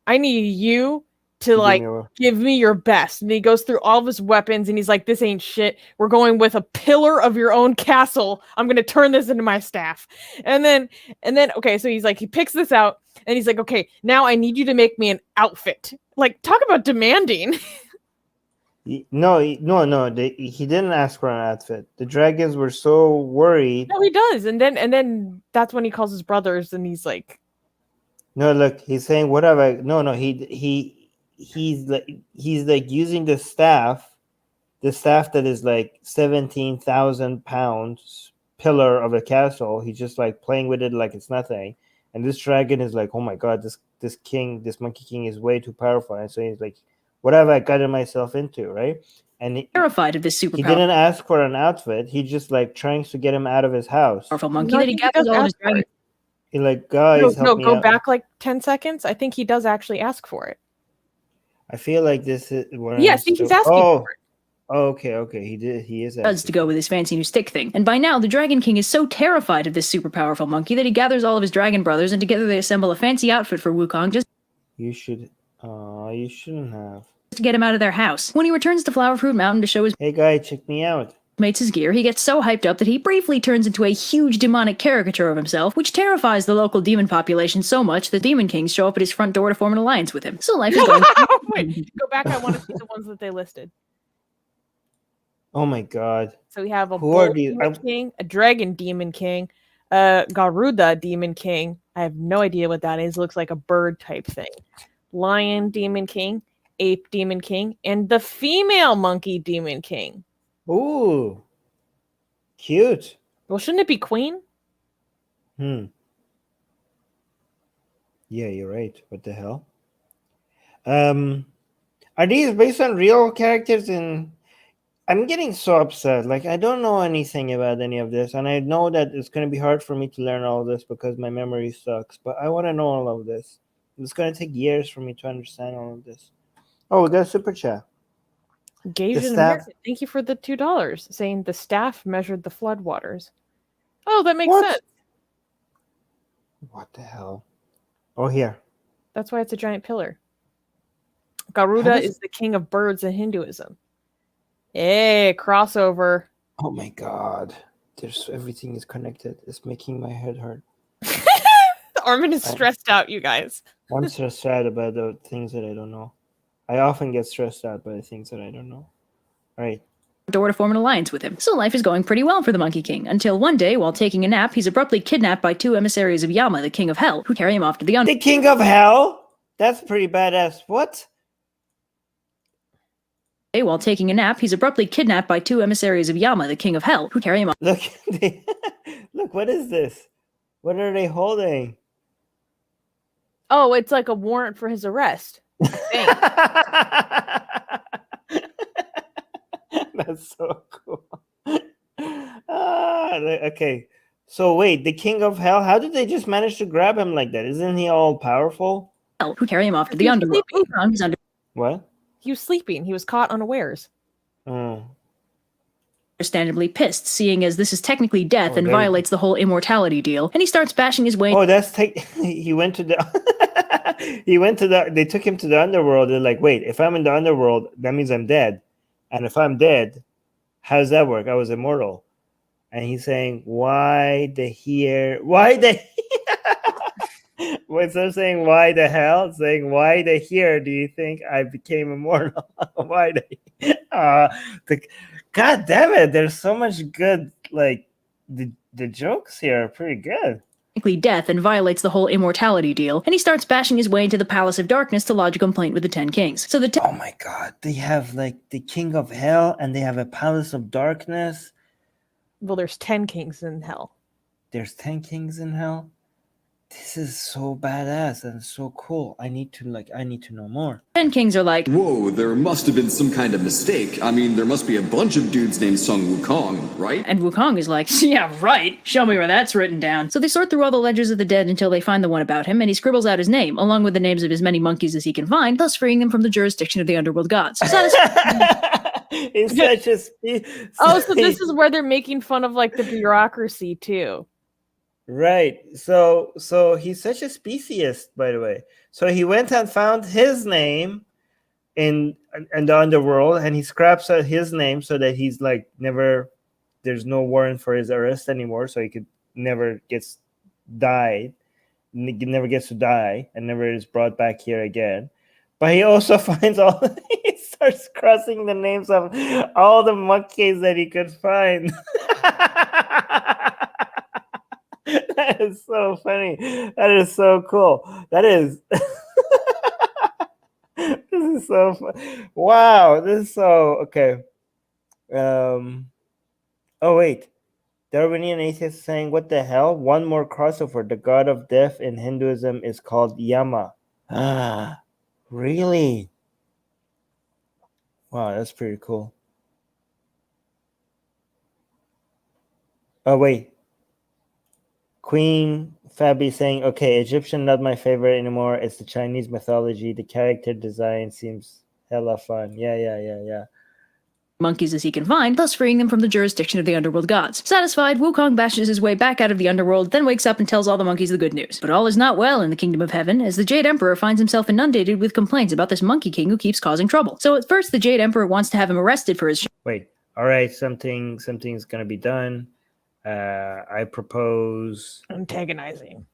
I need you to like give me your best. And he goes through all of his weapons and he's like, this ain't shit. We're going with a pillar of your own castle. I'm going to turn this into my staff. And then, okay, so he's like, he picks this out and he's like, okay, now I need you to make me an outfit. Like, talk about demanding.
No. He didn't ask for an outfit. The dragons were so worried.
No, he does. And then that's when he calls his brothers and he's like,
no, look, he's saying, what have I? No, he's like using the staff that is like 17,000 pounds pillar of a castle. He's just like playing with it like it's nothing. And this dragon is like, oh my god, this Monkey King is way too powerful. And so he's like, what have I gotten myself into, right? And
terrified of this superpower.
He didn't ask for an outfit. He just like trying to get him out of his house.
Powerful monkey that he gathers all his dragons.
He like, guys, help me
go
out.
back like 10 seconds. I think he does actually ask for it.
I feel like this is what
yes, he's asking for it.
Oh, okay. He is
Does to go with his fancy new stick thing. And by now, the Dragon King is so terrified of this super powerful monkey that he gathers all of his dragon brothers and together they assemble a fancy outfit for Wukong. You shouldn't have. to get him out of their house. When he returns to Flower Fruit Mountain to show his
Hey guy, check me out.
mates his gear, he gets so hyped up that he briefly turns into a huge demonic caricature of himself, which terrifies the local demon population so much that demon kings show up at his front door to form an alliance with him. So life is going.
Wait, go back. I want to see the ones that they listed.
Oh my god.
So we have a
Who are
bull
these?
demon king, a dragon demon king, Garuda demon king. I have no idea what that is. Looks like a bird type thing. Lion demon king, ape demon king, and the female monkey demon king.
Ooh. Cute.
Well, shouldn't it be queen?
Yeah, you're right. What the hell? Are these based on real characters? And I'm getting so upset. Like, I don't know anything about any of this, and I know that it's going to be hard for me to learn all this because my memory sucks. But I want to know all of this. It's going to take years for me to understand all of this. Oh, we got a super chat.
Engaged in America. Thank you for the $2. Saying the staff measured the floodwaters. Oh, that makes sense.
What the hell? Oh, here.
That's why it's a giant pillar. Garuda is the king of birds in Hinduism. Hey, crossover.
Oh my god. Everything is connected. It's making my head hurt.
Armin is stressed out, you guys.
I'm stressed out about the things that I don't know. I often get stressed out by the things that I don't know. All right.
Door to form an alliance with him. So life is going pretty well for the Monkey King, until one day, while taking a nap, he's abruptly kidnapped by 2 emissaries of Yama, the King of Hell, who carry him off to the
The King of Hell? That's pretty badass. What?
While taking a nap, he's abruptly kidnapped by 2 emissaries of Yama, the King of Hell, who carry him off.
Look, look, what is this? What are they holding?
Oh, it's like a warrant for his arrest.
That's so cool. Okay. So wait, the King of Hell, how did they just manage to grab him like that? Isn't he all powerful?
Who carry him off to the underworld.
What?
He was sleeping. He was caught unawares.
Oh.
Understandably pissed, seeing as this is technically death and violates the whole immortality deal, and he starts bashing his way.
Oh, he went to the they took him to the underworld. They're like, wait, if I'm in the underworld, that means I'm dead. And if I'm dead, how does that work? I was immortal. And he's saying, why the instead of saying why the hell, saying why the here do you think I became immortal? Why God damn it, there's so much good, like the jokes here are pretty good.
Death and violates the whole immortality deal, and he starts bashing his way into the Palace of Darkness to lodge a complaint with the 10 Kings. So
oh my god, they have like the King of Hell and they have a Palace of Darkness.
Well, there's 10 kings in hell.
There's 10 kings in hell? This is so badass and so cool. I need to know more.
10 Kings are like,
whoa, there must have been some kind of mistake. I mean, there must be a bunch of dudes named Sung Wukong, right?
And Wukong is like, yeah, right. Show me where that's written down. So they sort through all the ledgers of the dead until they find the one about him, and he scribbles out his name, along with the names of as many monkeys as he can find, thus freeing them from the jurisdiction of the underworld gods.
It's such a
so this is where they're making fun of like the bureaucracy too.
Right. So he's such a speciesist, by the way. So he went and found his name in the underworld, and he scraps out his name so that he's like there's no warrant for his arrest anymore, so he could never gets to die and never is brought back here again. But he also finds he starts crossing the names of all the monkeys that he could find. That is so funny. That is so cool. That is this is so fun. Wow, this is so okay. Oh wait. Darwinian atheist saying, what the hell? One more crossover. The god of death in Hinduism is called Yama. Ah, really? Wow, that's pretty cool. Oh wait. Queen Fabi saying, okay, Egyptian not my favorite anymore. It's the Chinese mythology. The character design seems hella fun. Yeah.
monkeys as he can find, thus freeing them from the jurisdiction of the underworld gods. Satisfied, Wukong bashes his way back out of the underworld, then wakes up and tells all the monkeys the good news. But all is not well in the kingdom of heaven, as the Jade Emperor finds himself inundated with complaints about this monkey king who keeps causing trouble. So at first, the Jade Emperor wants to have him arrested for his
Wait, all right, something's gonna be done. I propose
Antagonizing.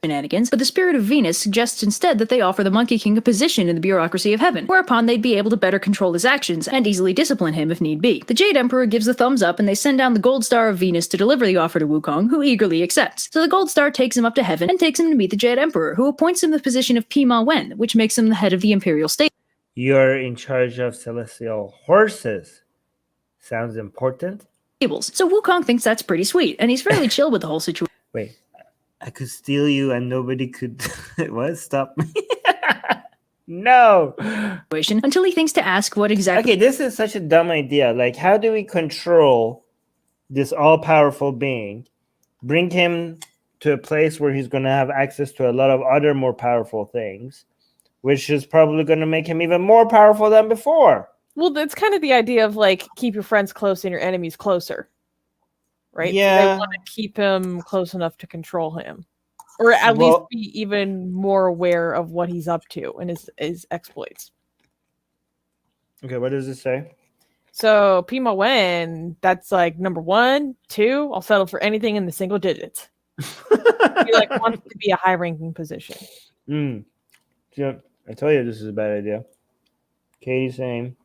shenanigans, but the spirit of Venus suggests instead that they offer the Monkey King a position in the bureaucracy of heaven, whereupon they'd be able to better control his actions and easily discipline him if need be. The Jade Emperor gives the thumbs up and they send down the Gold Star of Venus to deliver the offer to Wukong, who eagerly accepts. So the Gold Star takes him up to heaven and takes him to meet the Jade Emperor, who appoints him the position of Pima Wen, which makes him the head of the imperial state.
you're in charge of celestial horses. Sounds important.
So Wukong thinks that's pretty sweet, and he's fairly chill with the whole situation.
Wait, I could steal you and nobody could what? Stop me. No.
Until he thinks to ask what exactly.
Okay, this is such a dumb idea. Like, how do we control this all-powerful being, bring him to a place where he's going to have access to a lot of other more powerful things, which is probably going to make him even more powerful than before?
Well, that's kind of the idea of like keep your friends close and your enemies closer, right?
Yeah.
So they want to keep him close enough to control him, or at least be even more aware of what he's up to and his exploits.
Okay, what does it say?
So Pima Wen, that's like number 1, 2. I'll settle for anything in the single digits. He like wants to be a high-ranking position.
Yeah, I tell you, this is a bad idea. Katie's saying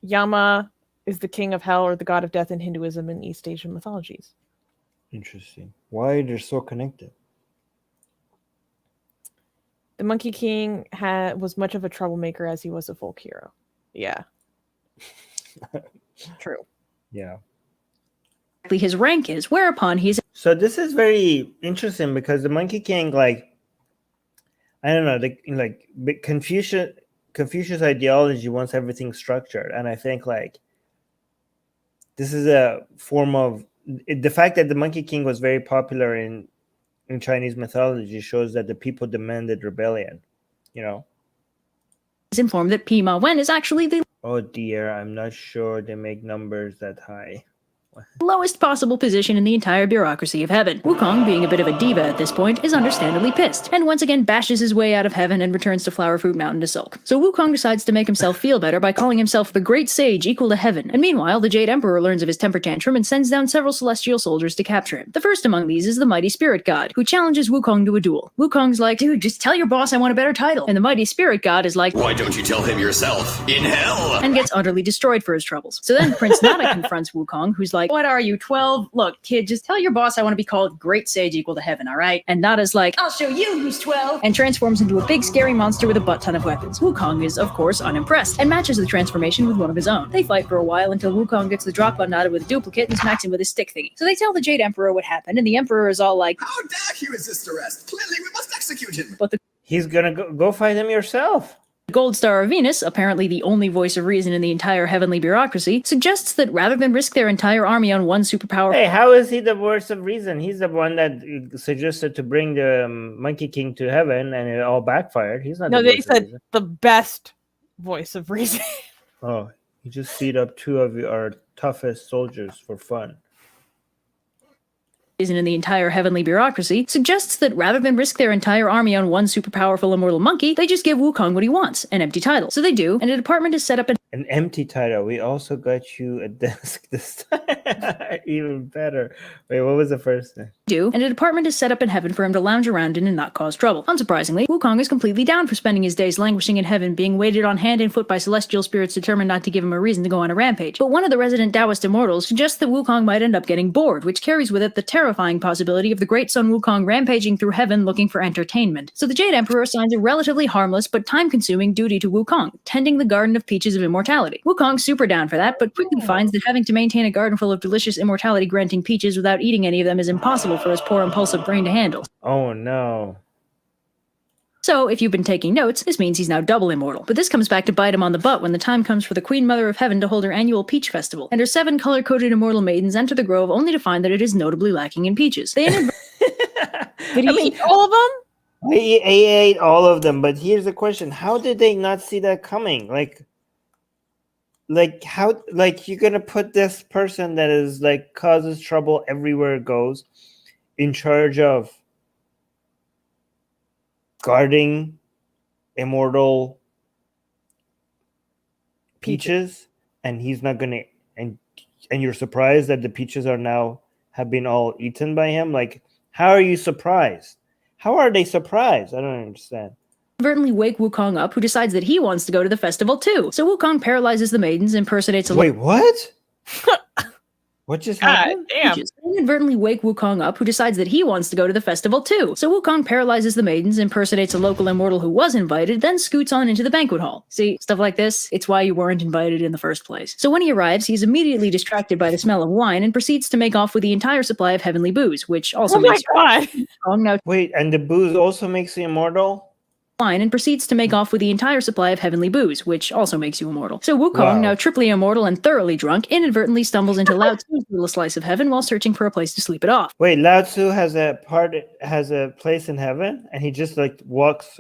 Yama is the king of hell or the god of death in Hinduism and East Asian mythologies.
interesting. Why they're so connected?
The Monkey King was much of a troublemaker as he was a folk hero. Yeah. True.
Yeah.
His rank is, whereupon he's.
So this is very interesting because the Monkey King, like, I don't know, Confucius ideology wants everything structured, and I think like this is a form of the fact that the Monkey King was very popular in Chinese mythology shows that the people demanded rebellion. You know.
Is informed that Pima Wen is actually the
Oh dear, I'm not sure they make numbers that high.
lowest possible position in the entire bureaucracy of heaven. Wukong, being a bit of a diva at this point, is understandably pissed, and once again bashes his way out of heaven and returns to Flower Fruit Mountain to sulk. So Wukong decides to make himself feel better by calling himself the Great Sage equal to heaven, and meanwhile the Jade Emperor learns of his temper tantrum and sends down several celestial soldiers to capture him. The first among these is the Mighty Spirit God, who challenges Wukong to a duel. Wukong's like, dude, just tell your boss I want a better title. And the Mighty Spirit God is like,
Why don't you tell him yourself? In hell!
and gets utterly destroyed for his troubles. So then Prince Nada confronts Wukong, who's like, what are you, 12? Look, kid, just tell your boss I want to be called Great Sage equal to heaven, all right? And Nada's like, I'll show you who's 12, and transforms into a big scary monster with a butt ton of weapons. Wukong is, of course, unimpressed, and matches the transformation with one of his own. They fight for a while until Wukong gets the drop on Nada with a duplicate and smacks him with his stick thingy. So they tell the Jade Emperor what happened, and the Emperor is all like,
How dare he resist arrest? Clearly we must execute him!
but the
He's gonna go fight him yourself.
Gold Star of Venus, apparently the only voice of reason in the entire heavenly bureaucracy, suggests that rather than risk their entire army on one superpower.
Hey, how is he the voice of reason? He's the one that suggested to bring the Monkey King to heaven, and it all backfired. He's not.
No,
the
they
voice of
said
reason.
the best voice of reason.
Oh, you just beat up 2 of our toughest soldiers for fun.
Isn't in the entire heavenly bureaucracy, suggests that rather than risk their entire army on one super powerful immortal monkey, they just give Wukong what he wants, an empty title. So they do, and a department is set up
An empty title. We also got you a desk this time. Even better. Wait, what was the first thing?
and a department is set up in heaven for him to lounge around in and not cause trouble. Unsurprisingly, Wukong is completely down for spending his days languishing in heaven, being weighted on hand and foot by celestial spirits determined not to give him a reason to go on a rampage. But one of the resident Taoist immortals suggests that Wukong might end up getting bored, which carries with it the terrifying possibility of the great son Wukong rampaging through heaven looking for entertainment. So the Jade Emperor assigns a relatively harmless but time-consuming duty to Wukong, tending the Garden of Peaches of Immortality. Wukong's super down for that, but quickly finds that having to maintain a garden full of delicious immortality-granting peaches without eating any of them is impossible for his poor impulsive brain to handle.
Oh no.
So, if you've been taking notes, this means he's now double immortal. But this comes back to bite him on the butt when the time comes for the Queen Mother of Heaven to hold her annual Peach Festival, and her 7 color-coded immortal maidens enter the grove only to find that it is notably lacking in peaches. They
Did he eat all of them?
I ate all of them, but here's the question. How did they not see that coming? Like, like how like you're gonna put this person that is like causes trouble everywhere it goes in charge of guarding immortal peaches, and he's not gonna and you're surprised that the peaches are now have been all eaten by him? Like, how are you surprised? How are they surprised? I don't understand.
Inadvertently wake Wukong up, who decides that he wants to go to the festival too. So Wukong paralyzes the maidens, impersonates a
Wait, what? What just
God
happened?
damn.
Inadvertently wake Wukong up, who decides that he wants to go to the festival too. So Wukong paralyzes the maidens, impersonates a local immortal who was invited, then scoots on into the banquet hall. See, stuff like this, it's why you weren't invited in the first place. So when he arrives, he's immediately distracted by the smell of wine and proceeds to make off with the entire supply of heavenly booze, which also
Oh my
makes
god.
Wukong now
Wait, and the booze also makes you immortal?
wine and proceeds to make off with the entire supply of heavenly booze, which also makes you immortal. So Wukong,
Wow.
now triply immortal and thoroughly drunk, inadvertently stumbles into Lao Tzu's little slice of heaven while searching for a place to sleep it off.
Wait, Lao Tzu has a place in heaven, and he just like walks.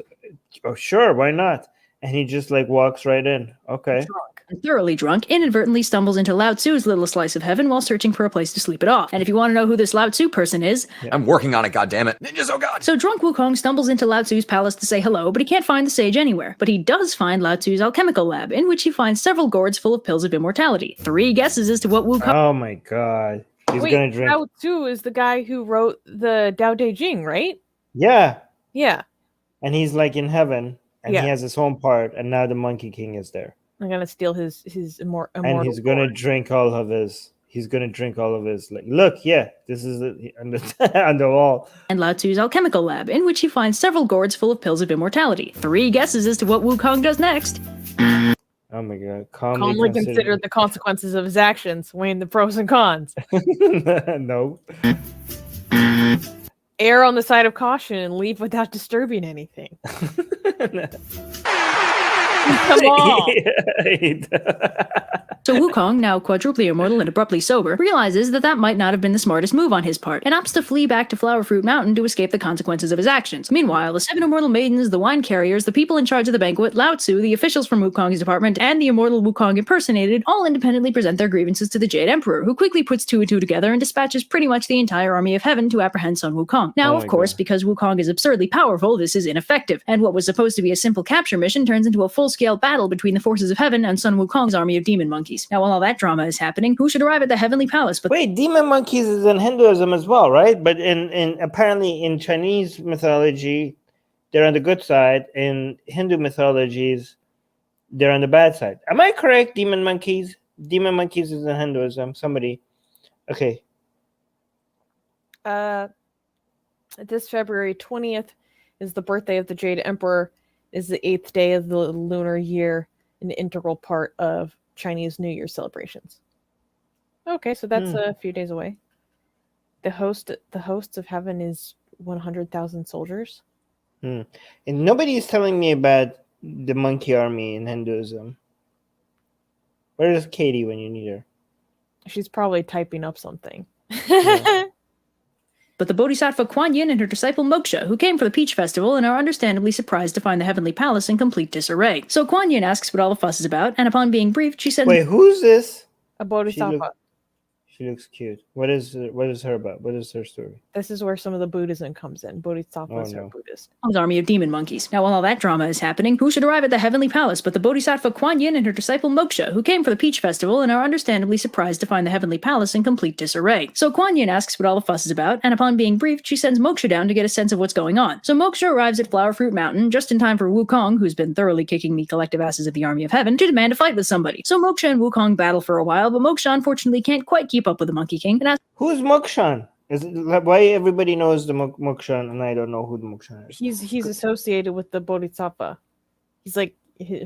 Oh, sure, why not? And he just like walks right in. Okay.
And thoroughly drunk, inadvertently stumbles into Lao Tzu's little slice of heaven while searching for a place to sleep it off. And if you want to know who this Lao Tzu person is,
I'm working on it, goddammit. Ninjas, oh god!
so drunk Wukong stumbles into Lao Tzu's palace to say hello, but he can't find the sage anywhere. But he does find Lao Tzu's alchemical lab, in which he finds several gourds full of pills of immortality. 3 guesses as to what Wukong...
Oh my god. He's
Wait,
gonna drink.
Lao Tzu is the guy who wrote the Tao Te Ching, right?
Yeah.
Yeah.
And he's like in heaven, and
Yeah.
he has his own part, and now the Monkey King is there.
I'm gonna steal his immortal.
And he's gonna drink all of his. He's gonna drink all of his. Like, look, yeah, this is on the wall.
and Lao Tzu's alchemical lab, in which he finds several gourds full of pills of immortality. 3 guesses as to what Wukong does next.
Oh my god!
calmly consider the consequences of his actions, weighing the pros and cons.
No.
Err on the side of caution and leave without disturbing anything. Come on.
So Wukong, now quadruply immortal and abruptly sober, realizes that that might not have been the smartest move on his part, and opts to flee back to Flower Fruit Mountain to escape the consequences of his actions. Meanwhile, the 7 immortal maidens, the wine carriers, the people in charge of the banquet, Lao Tzu, the officials from Wukong's department, and the immortal Wukong impersonated, all independently present their grievances to the Jade Emperor, who quickly puts 2 and 2 together and dispatches pretty much the entire army of heaven to apprehend Sun Wukong. Now,
Oh
of
my
course,
God.
because Wukong is absurdly powerful, this is ineffective, and what was supposed to be a simple capture mission turns into a full-scale battle between the forces of heaven and Sun Wukong's army of demon monkeys. Now, while all that drama is happening, who should arrive at the heavenly palace but
Wait, demon monkeys is in Hinduism as well, right? But in apparently in Chinese mythology, they're on the good side. In Hindu mythologies, they're on the bad side. Am I correct? Demon monkeys. Demon monkeys is in Hinduism. Somebody. Okay.
This February 20th is the birthday of the Jade Emperor, is the 8th day of the lunar year, an integral part of Chinese New Year celebrations. Okay, so that's a few days away. The hosts of heaven is 100,000 soldiers.
And nobody is telling me about the monkey army in Hinduism. Where is Katie when you need her?
She's probably typing up something.
the Bodhisattva Kuan Yin and her disciple Moksha, who came for the Peach Festival and are understandably surprised to find the Heavenly Palace in complete disarray. So Kuan Yin asks what all the fuss is about, and upon being briefed, she said,
Wait, who's this?
A Bodhisattva.
She looks cute. What is her about? What is her story?
This is where some of the Buddhism comes in. Bodhisattvas
Oh,
are
no.
Buddhist.
His army of demon monkeys. Now, while all that drama is happening, who should arrive at the Heavenly Palace but the Bodhisattva Kuan Yin and her disciple Moksha, who came for the Peach Festival and are understandably surprised to find the Heavenly Palace in complete disarray. So Kuan Yin asks what all the fuss is about, and upon being briefed, she sends Moksha down to get a sense of what's going on. So Moksha arrives at Flower Fruit Mountain just in time for Wukong, who's been thoroughly kicking the collective asses of the Army of Heaven, to demand a fight with somebody. So Moksha and Wukong battle for a while, but Moksha unfortunately can't quite keep up with the Monkey King, and asks
Who's Mokshan? Is it, like, why everybody knows the Mokshan and I don't know who the Mokshan is?
He's associated with the Bodhisattva. He's like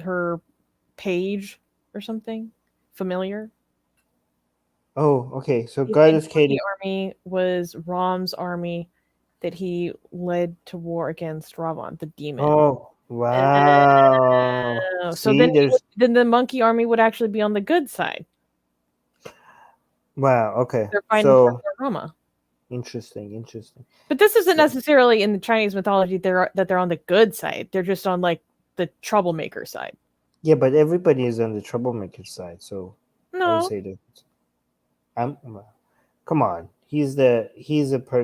her page or something. Familiar.
Oh, okay. So
He
Goddess
thinks
Katie.
The army was Ram's army that he led to war against Ravan, the demon.
Oh, wow.
So
See,
then,
there's-
then the monkey army would actually be on the good side.
Wow. Okay.
They're fighting
So
for Rama.
interesting.
But this isn't necessarily in the Chinese mythology that they're on the good side. They're just on like the troublemaker side.
Yeah, but everybody is on the troublemaker side, so I would
No.
say that. Come on, he's a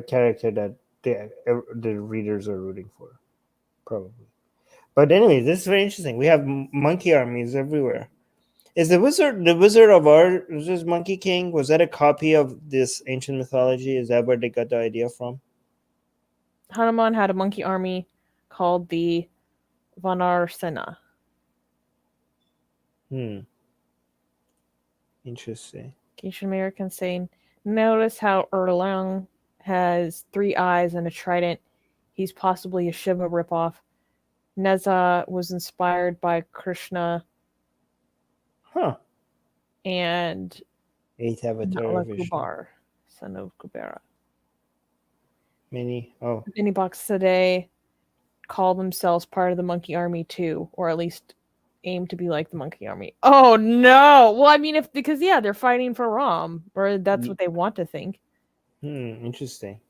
character that the readers are rooting for, probably. But anyway, this is very interesting. We have monkey armies everywhere. Is the Wizard of Oz, is this Monkey King? Was that a copy of this ancient mythology? Is that where they got the idea from?
Hanuman had a monkey army called the Vanarsena.
Interesting.
Asian Americans saying, notice how Erlang has 3 eyes and a trident. He's possibly a Shiva ripoff. Neza was inspired by Krishna.
Huh.
And
8 Avatar Vishnu.
Kubar, son of Kubera.
Many
Box today call themselves part of the monkey army too, or at least aim to be like the monkey army. Oh no! Well, I mean, because they're fighting for Ram, or that's what they want to think.
Interesting.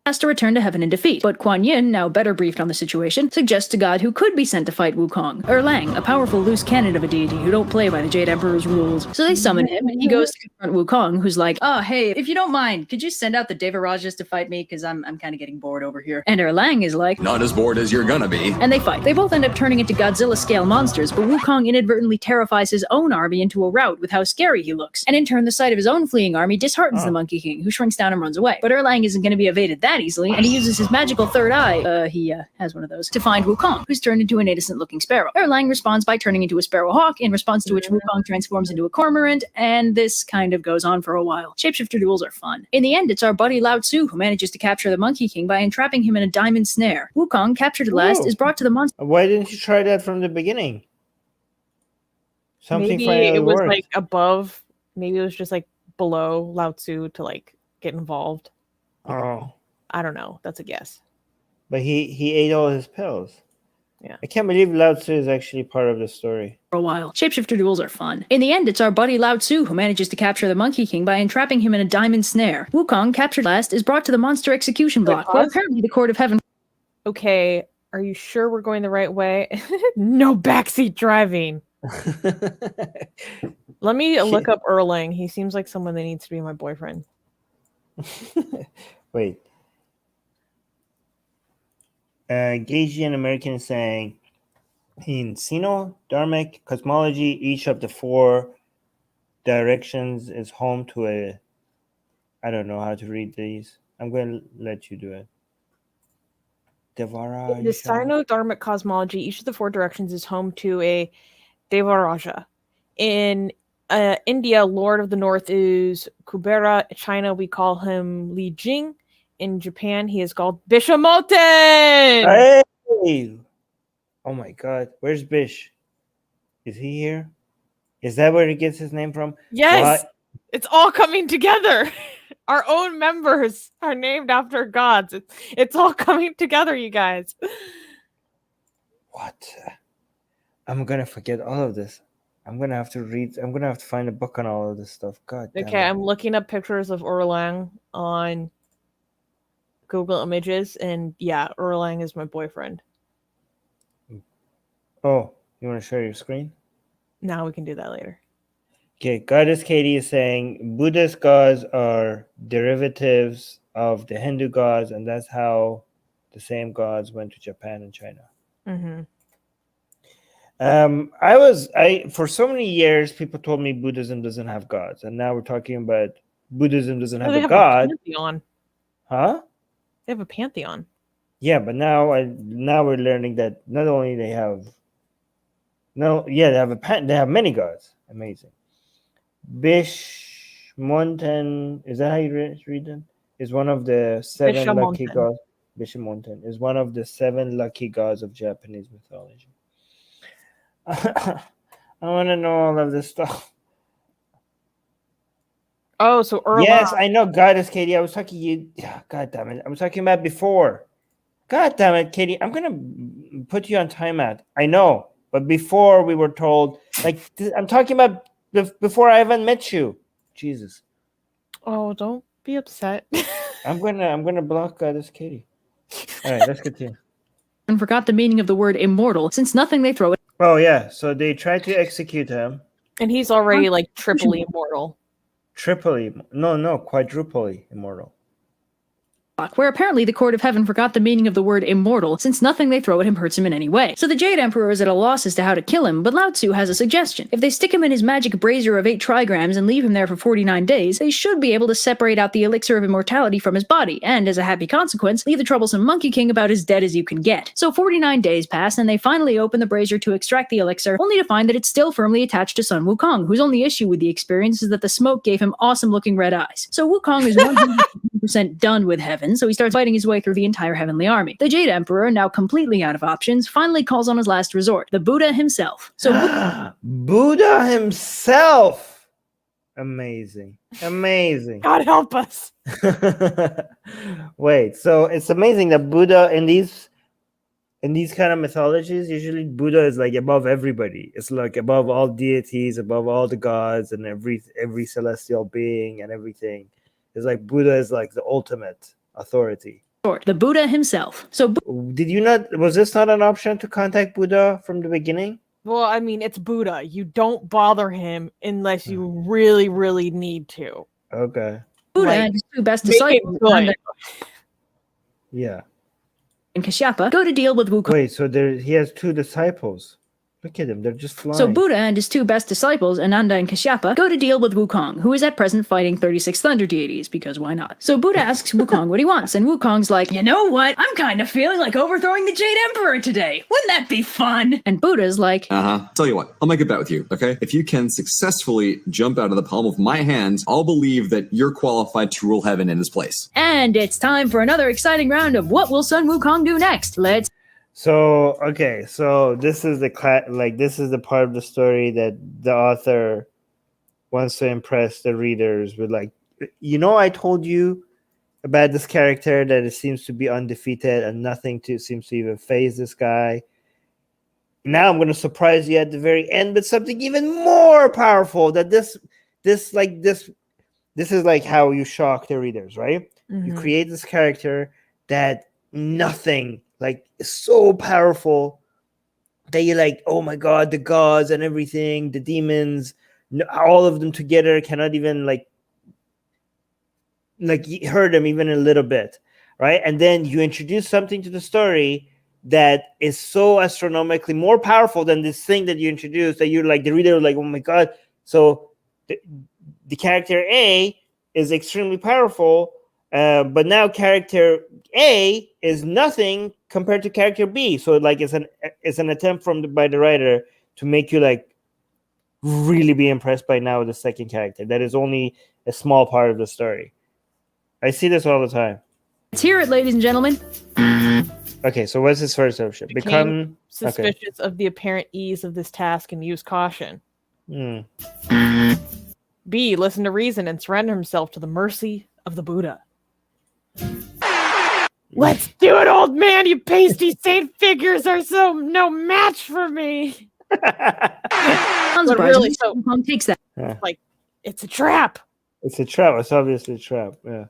Has to return to heaven in defeat, but Kuan Yin, now better briefed on the situation, suggests a god who could be sent to fight Wukong, Erlang, a powerful loose cannon of a deity who don't play by the Jade Emperor's rules. So they summon him, and he goes to confront Wukong, who's like, oh, hey, if you don't mind, could you send out the Devarajas to fight me, because I'm kind of getting bored over here. And Erlang is like,
Not as bored as you're gonna be.
and they fight. They both end up turning into Godzilla-scale monsters, but Wukong inadvertently terrifies his own army into a rout with how scary he looks. And in turn, the sight of his own fleeing army disheartens the Monkey King, who shrinks down and runs away. But Erlang isn't going to be evaded that easily, and he uses his magical third eye, he has one of those, to find Wukong, who's turned into an innocent-looking sparrow. Erlang responds by turning into a sparrowhawk, in response to which Wukong transforms into a cormorant, and this kind of goes on for a while. Shapeshifter duels are fun. In the end, it's our buddy Lao Tzu who manages to capture the Monkey King by entrapping him in a diamond snare. Wukong, captured at last, is brought to the monster.
Why didn't you try that from the beginning?
Maybe it was like above. Maybe it was just like below Lao Tzu to like get involved.
Oh.
I don't know. That's a guess.
But he ate all his pills.
Yeah.
I can't believe Lao Tzu is actually part of the story.
For a while. Shapeshifter duels are fun. In the end, it's our buddy Lao Tzu who manages to capture the Monkey King by entrapping him in a diamond snare. Wukong, captured last, is brought to the monster execution block, where apparently the Court of Heaven...
Okay, are you sure we're going the right way? No backseat driving. Let me look up Erlang. He seems like someone that needs to be my boyfriend.
Wait. Gageian American is saying, in Sino, Dharmic, cosmology, each of the 4 directions is home to a... I don't know how to read these. I'm going to let you do it. Devaraja.
In the Sino-Dharmic cosmology, each of the 4 directions is home to a Devaraja. In India, Lord of the North is Kubera. China, we call him Li Jing. In Japan, he is called Bishamoten.
Hey! Oh my God. Where's Bish? Is he here? Is that where he gets his name from?
Yes! What? It's all coming together. Our own members are named after gods. It's all coming together, you guys.
What? I'm going to forget all of this. I'm going to have to find a book on all of this stuff. God damn
Okay,
it.
I'm looking up pictures of Erlang on Google Images, and yeah, Erlang is my boyfriend.
Oh, you want to share your screen?
Now we can do that later.
Okay, Goddess Katie is saying Buddhist gods are derivatives of the Hindu gods, and that's how the same gods went to Japan and China.
Mm-hmm.
For so many years, people told me Buddhism doesn't have gods, and now we're talking about Buddhism doesn't have a god.
Pantheon.
Huh?
They have a pantheon.
Yeah, but now we're learning that not only they have they have many gods. Amazing. Bishmonten, is that how you read them? Is one of the 7 lucky gods. Bishmonten is one of the 7 lucky gods of Japanese mythology. I want to know all of this stuff.
Oh, so Erlang.
Yes, I know, Goddess Katie. I was talking you. God damn it! I was talking about before. God damn it, Katie! I'm gonna put you on timeout. I know, but before we were told, like, I'm talking about before I even met you. Jesus.
Oh, don't be upset.
I'm gonna block Goddess Katie. All right, let's continue.
And forgot the meaning of the word immortal, since nothing they throw at...
Oh yeah, so they tried to execute him.
And he's already like triply immortal.
Quadruply immortal.
Where apparently the court of heaven forgot the meaning of the word immortal, since nothing they throw at him hurts him in any way. So the Jade Emperor is at a loss as to how to kill him, but Lao Tzu has a suggestion. If they stick him in his magic brazier of 8 trigrams and leave him there for 49 days, they should be able to separate out the elixir of immortality from his body, and as a happy consequence, leave the troublesome Monkey King about as dead as you can get. So 49 days pass, and they finally open the brazier to extract the elixir, only to find that it's still firmly attached to Sun Wukong, whose only issue with the experience is that the smoke gave him awesome-looking red eyes. So Wukong is 100% done with heaven, so he starts fighting his way through the entire heavenly army. The Jade Emperor, now completely out of options, finally calls on his last resort, the Buddha himself. So
Buddha himself! Amazing.
God help us.
Wait, so it's amazing that Buddha in these kind of mythologies, usually Buddha is like above everybody. It's like above all deities, above all the gods, and every celestial being and everything. It's like Buddha is like the ultimate authority.
the Buddha himself. So
was this not an option to contact Buddha from the beginning?
Well, I mean, it's Buddha. You don't bother him unless you really, really need to.
Okay.
Buddha and his 2 best disciples,
Yeah.
and Kashyapa, go to deal with Wukong.
Wait, so he has 2 disciples. Look at them, they're just flying.
So Buddha and his 2 best disciples, Ananda and Kashyapa, go to deal with Wukong, who is at present fighting 36 thunder deities, because why not? So Buddha asks Wukong what he wants, and Wukong's like, you know what? I'm kind of feeling like overthrowing the Jade Emperor today. Wouldn't that be fun? And Buddha's like,
Tell you what, I'll make a bet with you, okay? If you can successfully jump out of the palm of my hand, I'll believe that you're qualified to rule heaven in his place.
and it's time for another exciting round of What Will Sun Wukong Do Next? Let's
So okay, so this is this is the part of the story that the author wants to impress the readers with, like, I told you about this character that it seems to be undefeated and nothing seems to even phase this guy. Now I'm going to surprise you at the very end with something even more powerful. That this is like how you shock the readers, right?
Mm-hmm.
You create this character that nothing. Like, it's so powerful that you're like, oh my god, the gods and everything, the demons, all of them together cannot even like hurt them even a little bit, right? And then you introduce something to the story that is so astronomically more powerful than this thing that you introduced, that you're like, the reader is like, oh my god. So the character A is extremely powerful, but now character A is nothing compared to character B. So like it's an attempt by the writer to make you like really be impressed by now the second character that is only a small part of the story. I see this all the time.
Let's hear it, ladies and gentlemen.
Okay, so what's his first option? Become
suspicious of the apparent ease of this task and use caution. B, listen to reason and surrender himself to the mercy of the Buddha. Let's do it, old man! You pasty saint figures are no match for me!
But really, so Wukong takes that.
Like, it's a trap!
It's a trap. It's obviously a trap, yeah.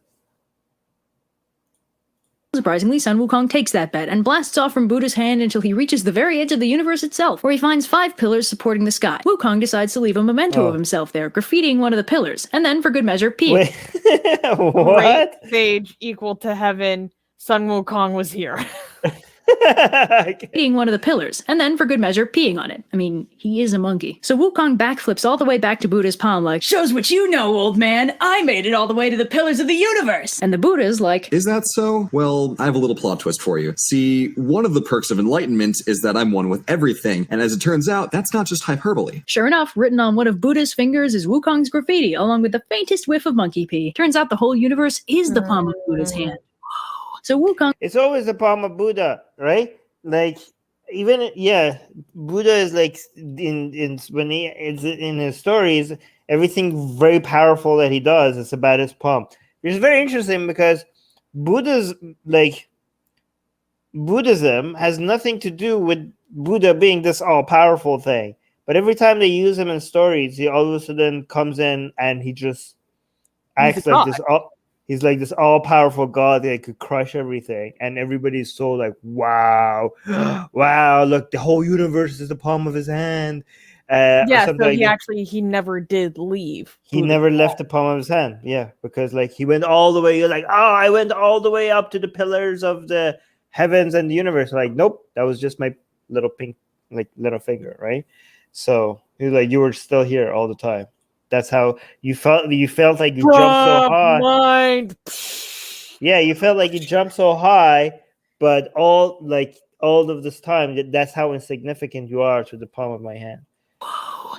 Surprisingly, Sun Wukong takes that bet and blasts off from Buddha's hand until he reaches the very edge of the universe itself, where he finds 5 pillars supporting the sky. Wukong decides to leave a memento of himself there, graffitiing one of the pillars, and then, for good measure, peeing.
Wait, what?
Great sage equal to heaven. Sun Wukong was here.
Peeing one of the pillars, and then, for good measure, peeing on it. I mean, he is a monkey. So Wukong backflips all the way back to Buddha's palm like, shows what you know, old man! I made it all the way to the pillars of the universe! And the Buddha's like,
is that so? Well, I have a little plot twist for you. See, one of the perks of enlightenment is that I'm one with everything, and as it turns out, that's not just hyperbole.
Sure enough, written on one of Buddha's fingers is Wukong's graffiti, along with the faintest whiff of monkey pee. Turns out the whole universe is the palm of Buddha's hand. So Wukong,
it's always the palm of Buddha, right? Like, even Buddha is like when he is in his stories, everything very powerful that he does is about his palm. Which is very interesting because Buddhism has nothing to do with Buddha being this all powerful thing. But every time they use him in stories, he all of a sudden comes in and he just acts like this. he's like this all-powerful god that could crush everything, and everybody's so like, wow, wow, look, the whole universe is the palm of his hand, or
Yeah,
something
so
like that.
he never did leave.
He never left the palm of his hand. Yeah, because like he went all the way. You're like, oh, I went all the way up to the pillars of the heavens and the universe. Like, nope, that was just my little pink, like little finger, right? So he's like, you were still here all the time. That's how you felt. You felt like you jumped so high.
Mind.
Yeah, you felt like you jumped so high, but all of this time, that's how insignificant you are to the palm of my hand.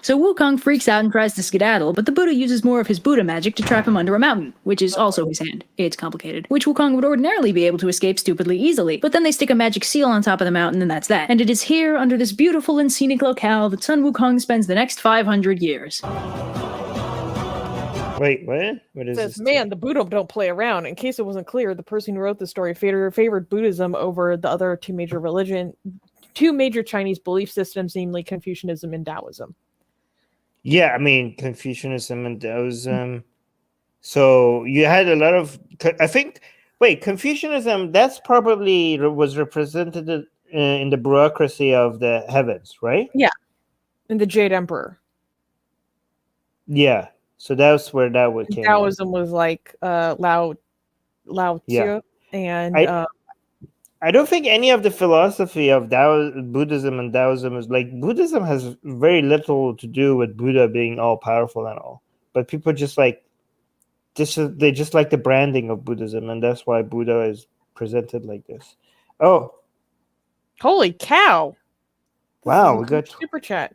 So Wukong freaks out and tries to skedaddle, but the Buddha uses more of his Buddha magic to trap him under a mountain, which is also his hand. It's complicated. Which Wukong would ordinarily be able to escape stupidly easily, but then they stick a magic seal on top of the mountain and that's that. And it is here, under this beautiful and scenic locale, that Sun Wukong spends the next 500 years.
Wait, what? What is
Says,
this?
man, the Buddha don't play around. In case it wasn't clear, the person who wrote the story favored Buddhism over the other two major Chinese belief systems, namely Confucianism and Taoism.
Yeah, I mean Confucianism and Taoism. So you had a lot of, I think. Wait, Confucianism. That's probably was represented in the bureaucracy of the heavens, right?
Yeah, and the Jade Emperor.
Yeah. So that's where that would came.
Taoism was like Lao Tzu,
Yeah.
and
I don't think any of the philosophy of Buddhism and Taoism is like, Buddhism has very little to do with Buddha being all powerful and all, but people just like they just like the branding of Buddhism, and that's why Buddha is presented like this. Oh,
holy cow!
wow, we got
super chat.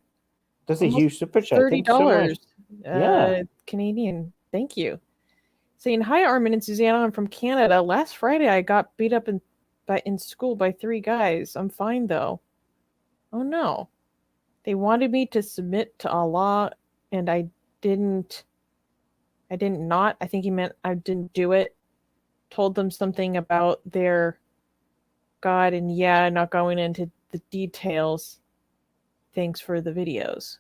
That's a huge super chat.
$30.
Yeah.
Canadian. Thank you. Saying hi, Armin and Susanna. I'm from Canada. Last Friday, I got beat up in school by 3 guys. I'm fine though. Oh no. They wanted me to submit to Allah and I didn't not. I think he meant I didn't do it. Told them something about their God and not going into the details. Thanks for the videos.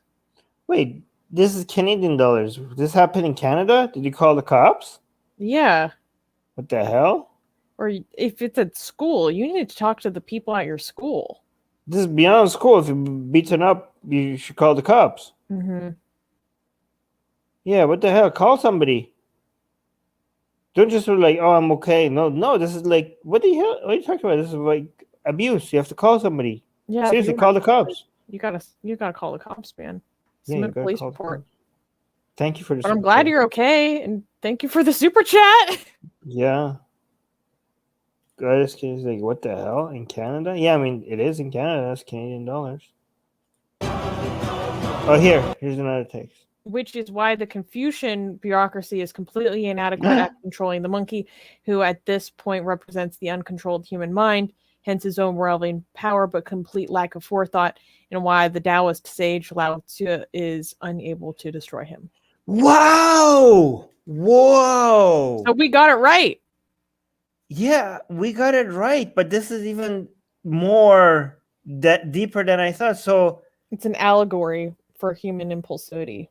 Wait, this is Canadian dollars. This happened in Canada? Did you call the cops?
Yeah.
What the hell?
Or if it's at school, you need to talk to the people at your school.
This is beyond school. If you're beaten up, you should call the cops.
Mm-hmm.
Yeah, what the hell? Call somebody. Don't just like, oh, I'm okay. No, this is like, what the hell? What are you talking about? This is like abuse. You have to call somebody.
Yeah,
seriously, call the cops.
You gotta call the cops, man.
Yeah,
Submit a police report.
Thank you for the.
But I'm glad you're okay, and thank you for the super chat.
Yeah. Guys, like, what the hell in Canada? Yeah, I mean it is in Canada. That's Canadian dollars. Oh, here's another text.
Which is why the Confucian bureaucracy is completely inadequate at controlling the monkey, who at this point represents the uncontrolled human mind, hence his overwhelming power, but complete lack of forethought, and why the Taoist sage Lao Tzu is unable to destroy him.
Wow! Whoa!
So we got it right.
Yeah, we got it right, but this is even more deeper than I thought. So
it's an allegory for human impulsivity.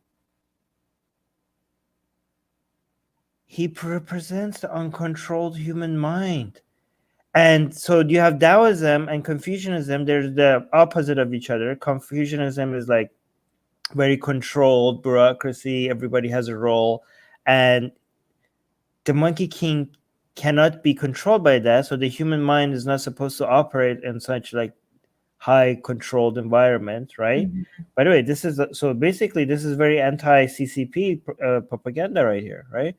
He represents the uncontrolled human mind. And so you have Taoism and Confucianism. There's the opposite of each other. Confucianism is like very controlled bureaucracy. Everybody has a role. And the Monkey King cannot be controlled by that. So the human mind is not supposed to operate in such like high controlled environment, right? Mm-hmm. By the way, this is very anti-CCP propaganda right here, right?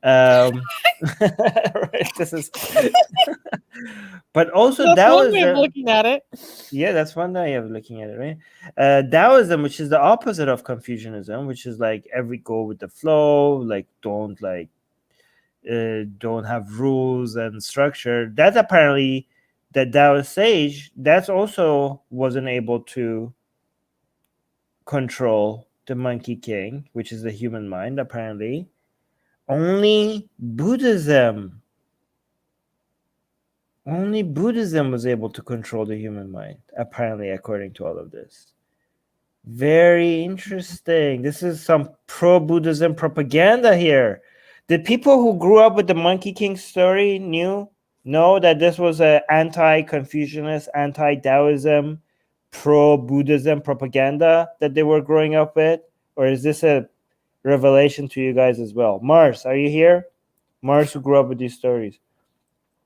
Right, this is but also
that's
Taoism,
one way of looking at it.
Yeah, that's one way of looking at it, right? Taoism, which is the opposite of Confucianism, which is like every go with the flow, like don't have rules and structure. That apparently the Taoist sage that's also wasn't able to control the Monkey King, which is the human mind. Apparently only Buddhism was able to control the human mind, apparently, according to all of this. Very interesting. This is some pro-Buddhism propaganda here. The people who grew up with the Monkey King story know that this was a anti-Confucianist, anti-Taoism, pro-Buddhism propaganda that they were growing up with? Or is this a revelation to you guys as well? Mars, are you here? Mars, who grew up with these stories.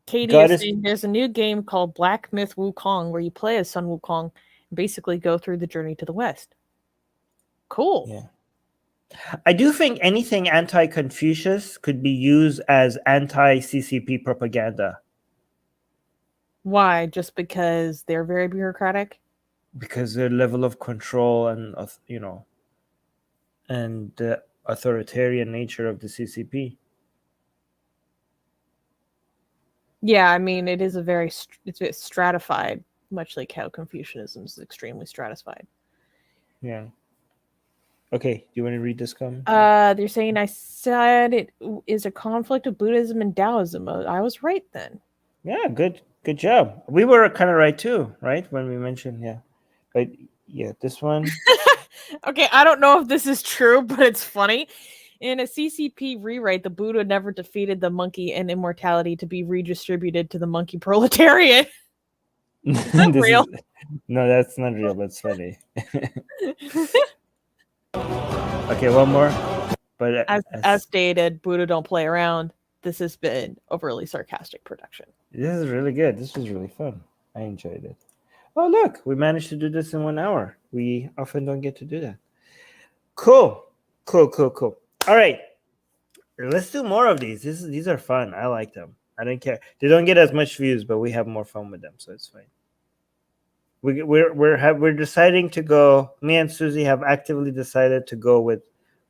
Katie is saying there's a new game called Black Myth Wukong where you play as Sun Wukong and basically go through the journey to the West. Cool.
Yeah. I do think anything anti-Confucius could be used as anti-CCP propaganda.
Why? Just because they're very bureaucratic?
Because their level of control and, and the authoritarian nature of the CCP.
Yeah, I mean, it is it's stratified, much like how Confucianism is extremely stratified.
Yeah. Okay, do you want to read this comment?
They're saying I said it is a conflict of Buddhism and Taoism. I was right then.
Yeah, good job. We were kind of right too, right? When we mentioned, but yeah, this one.
Okay, I don't know if this is true, but it's funny. In a CCP rewrite, the Buddha never defeated the monkey and immortality to be redistributed to the monkey proletariat. Is that real?
No, that's not real. That's funny. Okay, one more. But
as stated, Buddha don't play around. This has been overly sarcastic production.
This is really good. This was really fun. I enjoyed it. Oh, look, we managed to do this in 1 hour. We often don't get to do that. Cool. All right, let's do more of these. These are fun. I like them. I don't care. They don't get as much views, but we have more fun with them, so it's fine. We're deciding to go. Me and Susie have actively decided to go with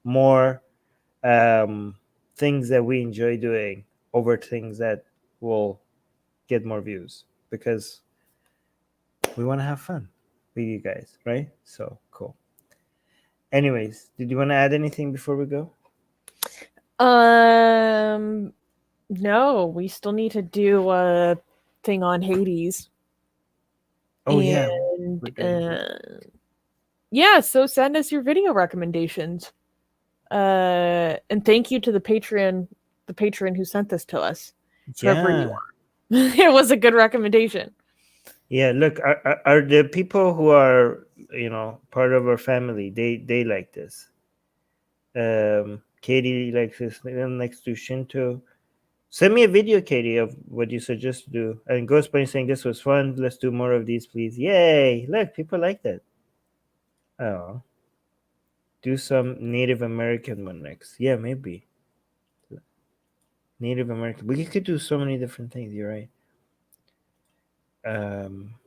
more things that we enjoy doing over things that will get more views because we want to have fun with you guys, right? So cool. Anyways, did you want to add anything before we go?
No, we still need to do a thing on Hades.
Oh,
yeah. So send us your video recommendations. And thank you to the patron who sent this to us. Whoever you are. It was a good recommendation.
Yeah, look, are the people who are part of our family, they like this. Katie likes this, next to Shinto. Send me a video, Katie, of what you suggest to do. And Ghost Bunny saying this was fun. Let's do more of these, please. Yay! Look, people like that. Oh, do some Native American one next. Yeah, maybe. Native American. But you could do so many different things. You're right.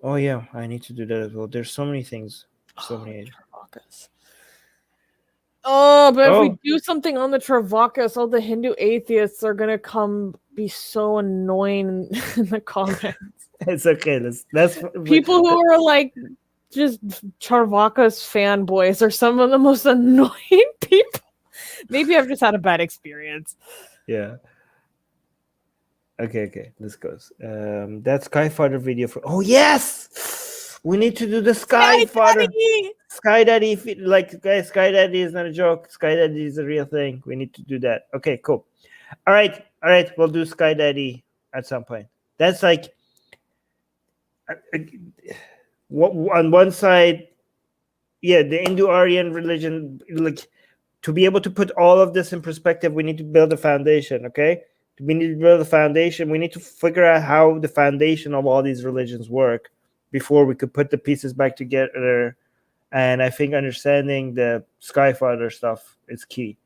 Oh yeah, I need to do that as well. There's so many things. So many.
Oh, but if we do something on the Travakas, all the Hindu atheists are gonna come be so annoying in the comments.
It's okay. That's
people who are like just Charvakas fanboys are some of the most annoying people. Maybe I've just had a bad experience.
Yeah. Okay. Let's go. That Skyfighter video for. Oh yes, we need to do the Skyfighter. Sky Daddy, guys, Sky Daddy is not a joke. Sky Daddy is a real thing. We need to do that. Okay, cool. All right. We'll do Sky Daddy at some point. That's like on one side, yeah, the Indo-Aryan religion. Like to be able to put all of this in perspective, we need to build a foundation. Okay, we need to build a foundation. We need to figure out how the foundation of all these religions work before we could put the pieces back together. And I think understanding the Skyfighter stuff is key.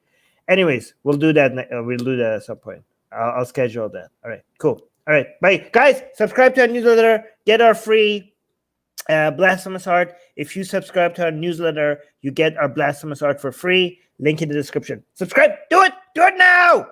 Anyways, we'll do that. We'll do that at some point. I'll schedule that. All right, cool. All right, bye. Guys, subscribe to our newsletter. Get our free blasphemous art. If you subscribe to our newsletter, you get our blasphemous art for free. Link in the description. Subscribe. Do it. Do it now.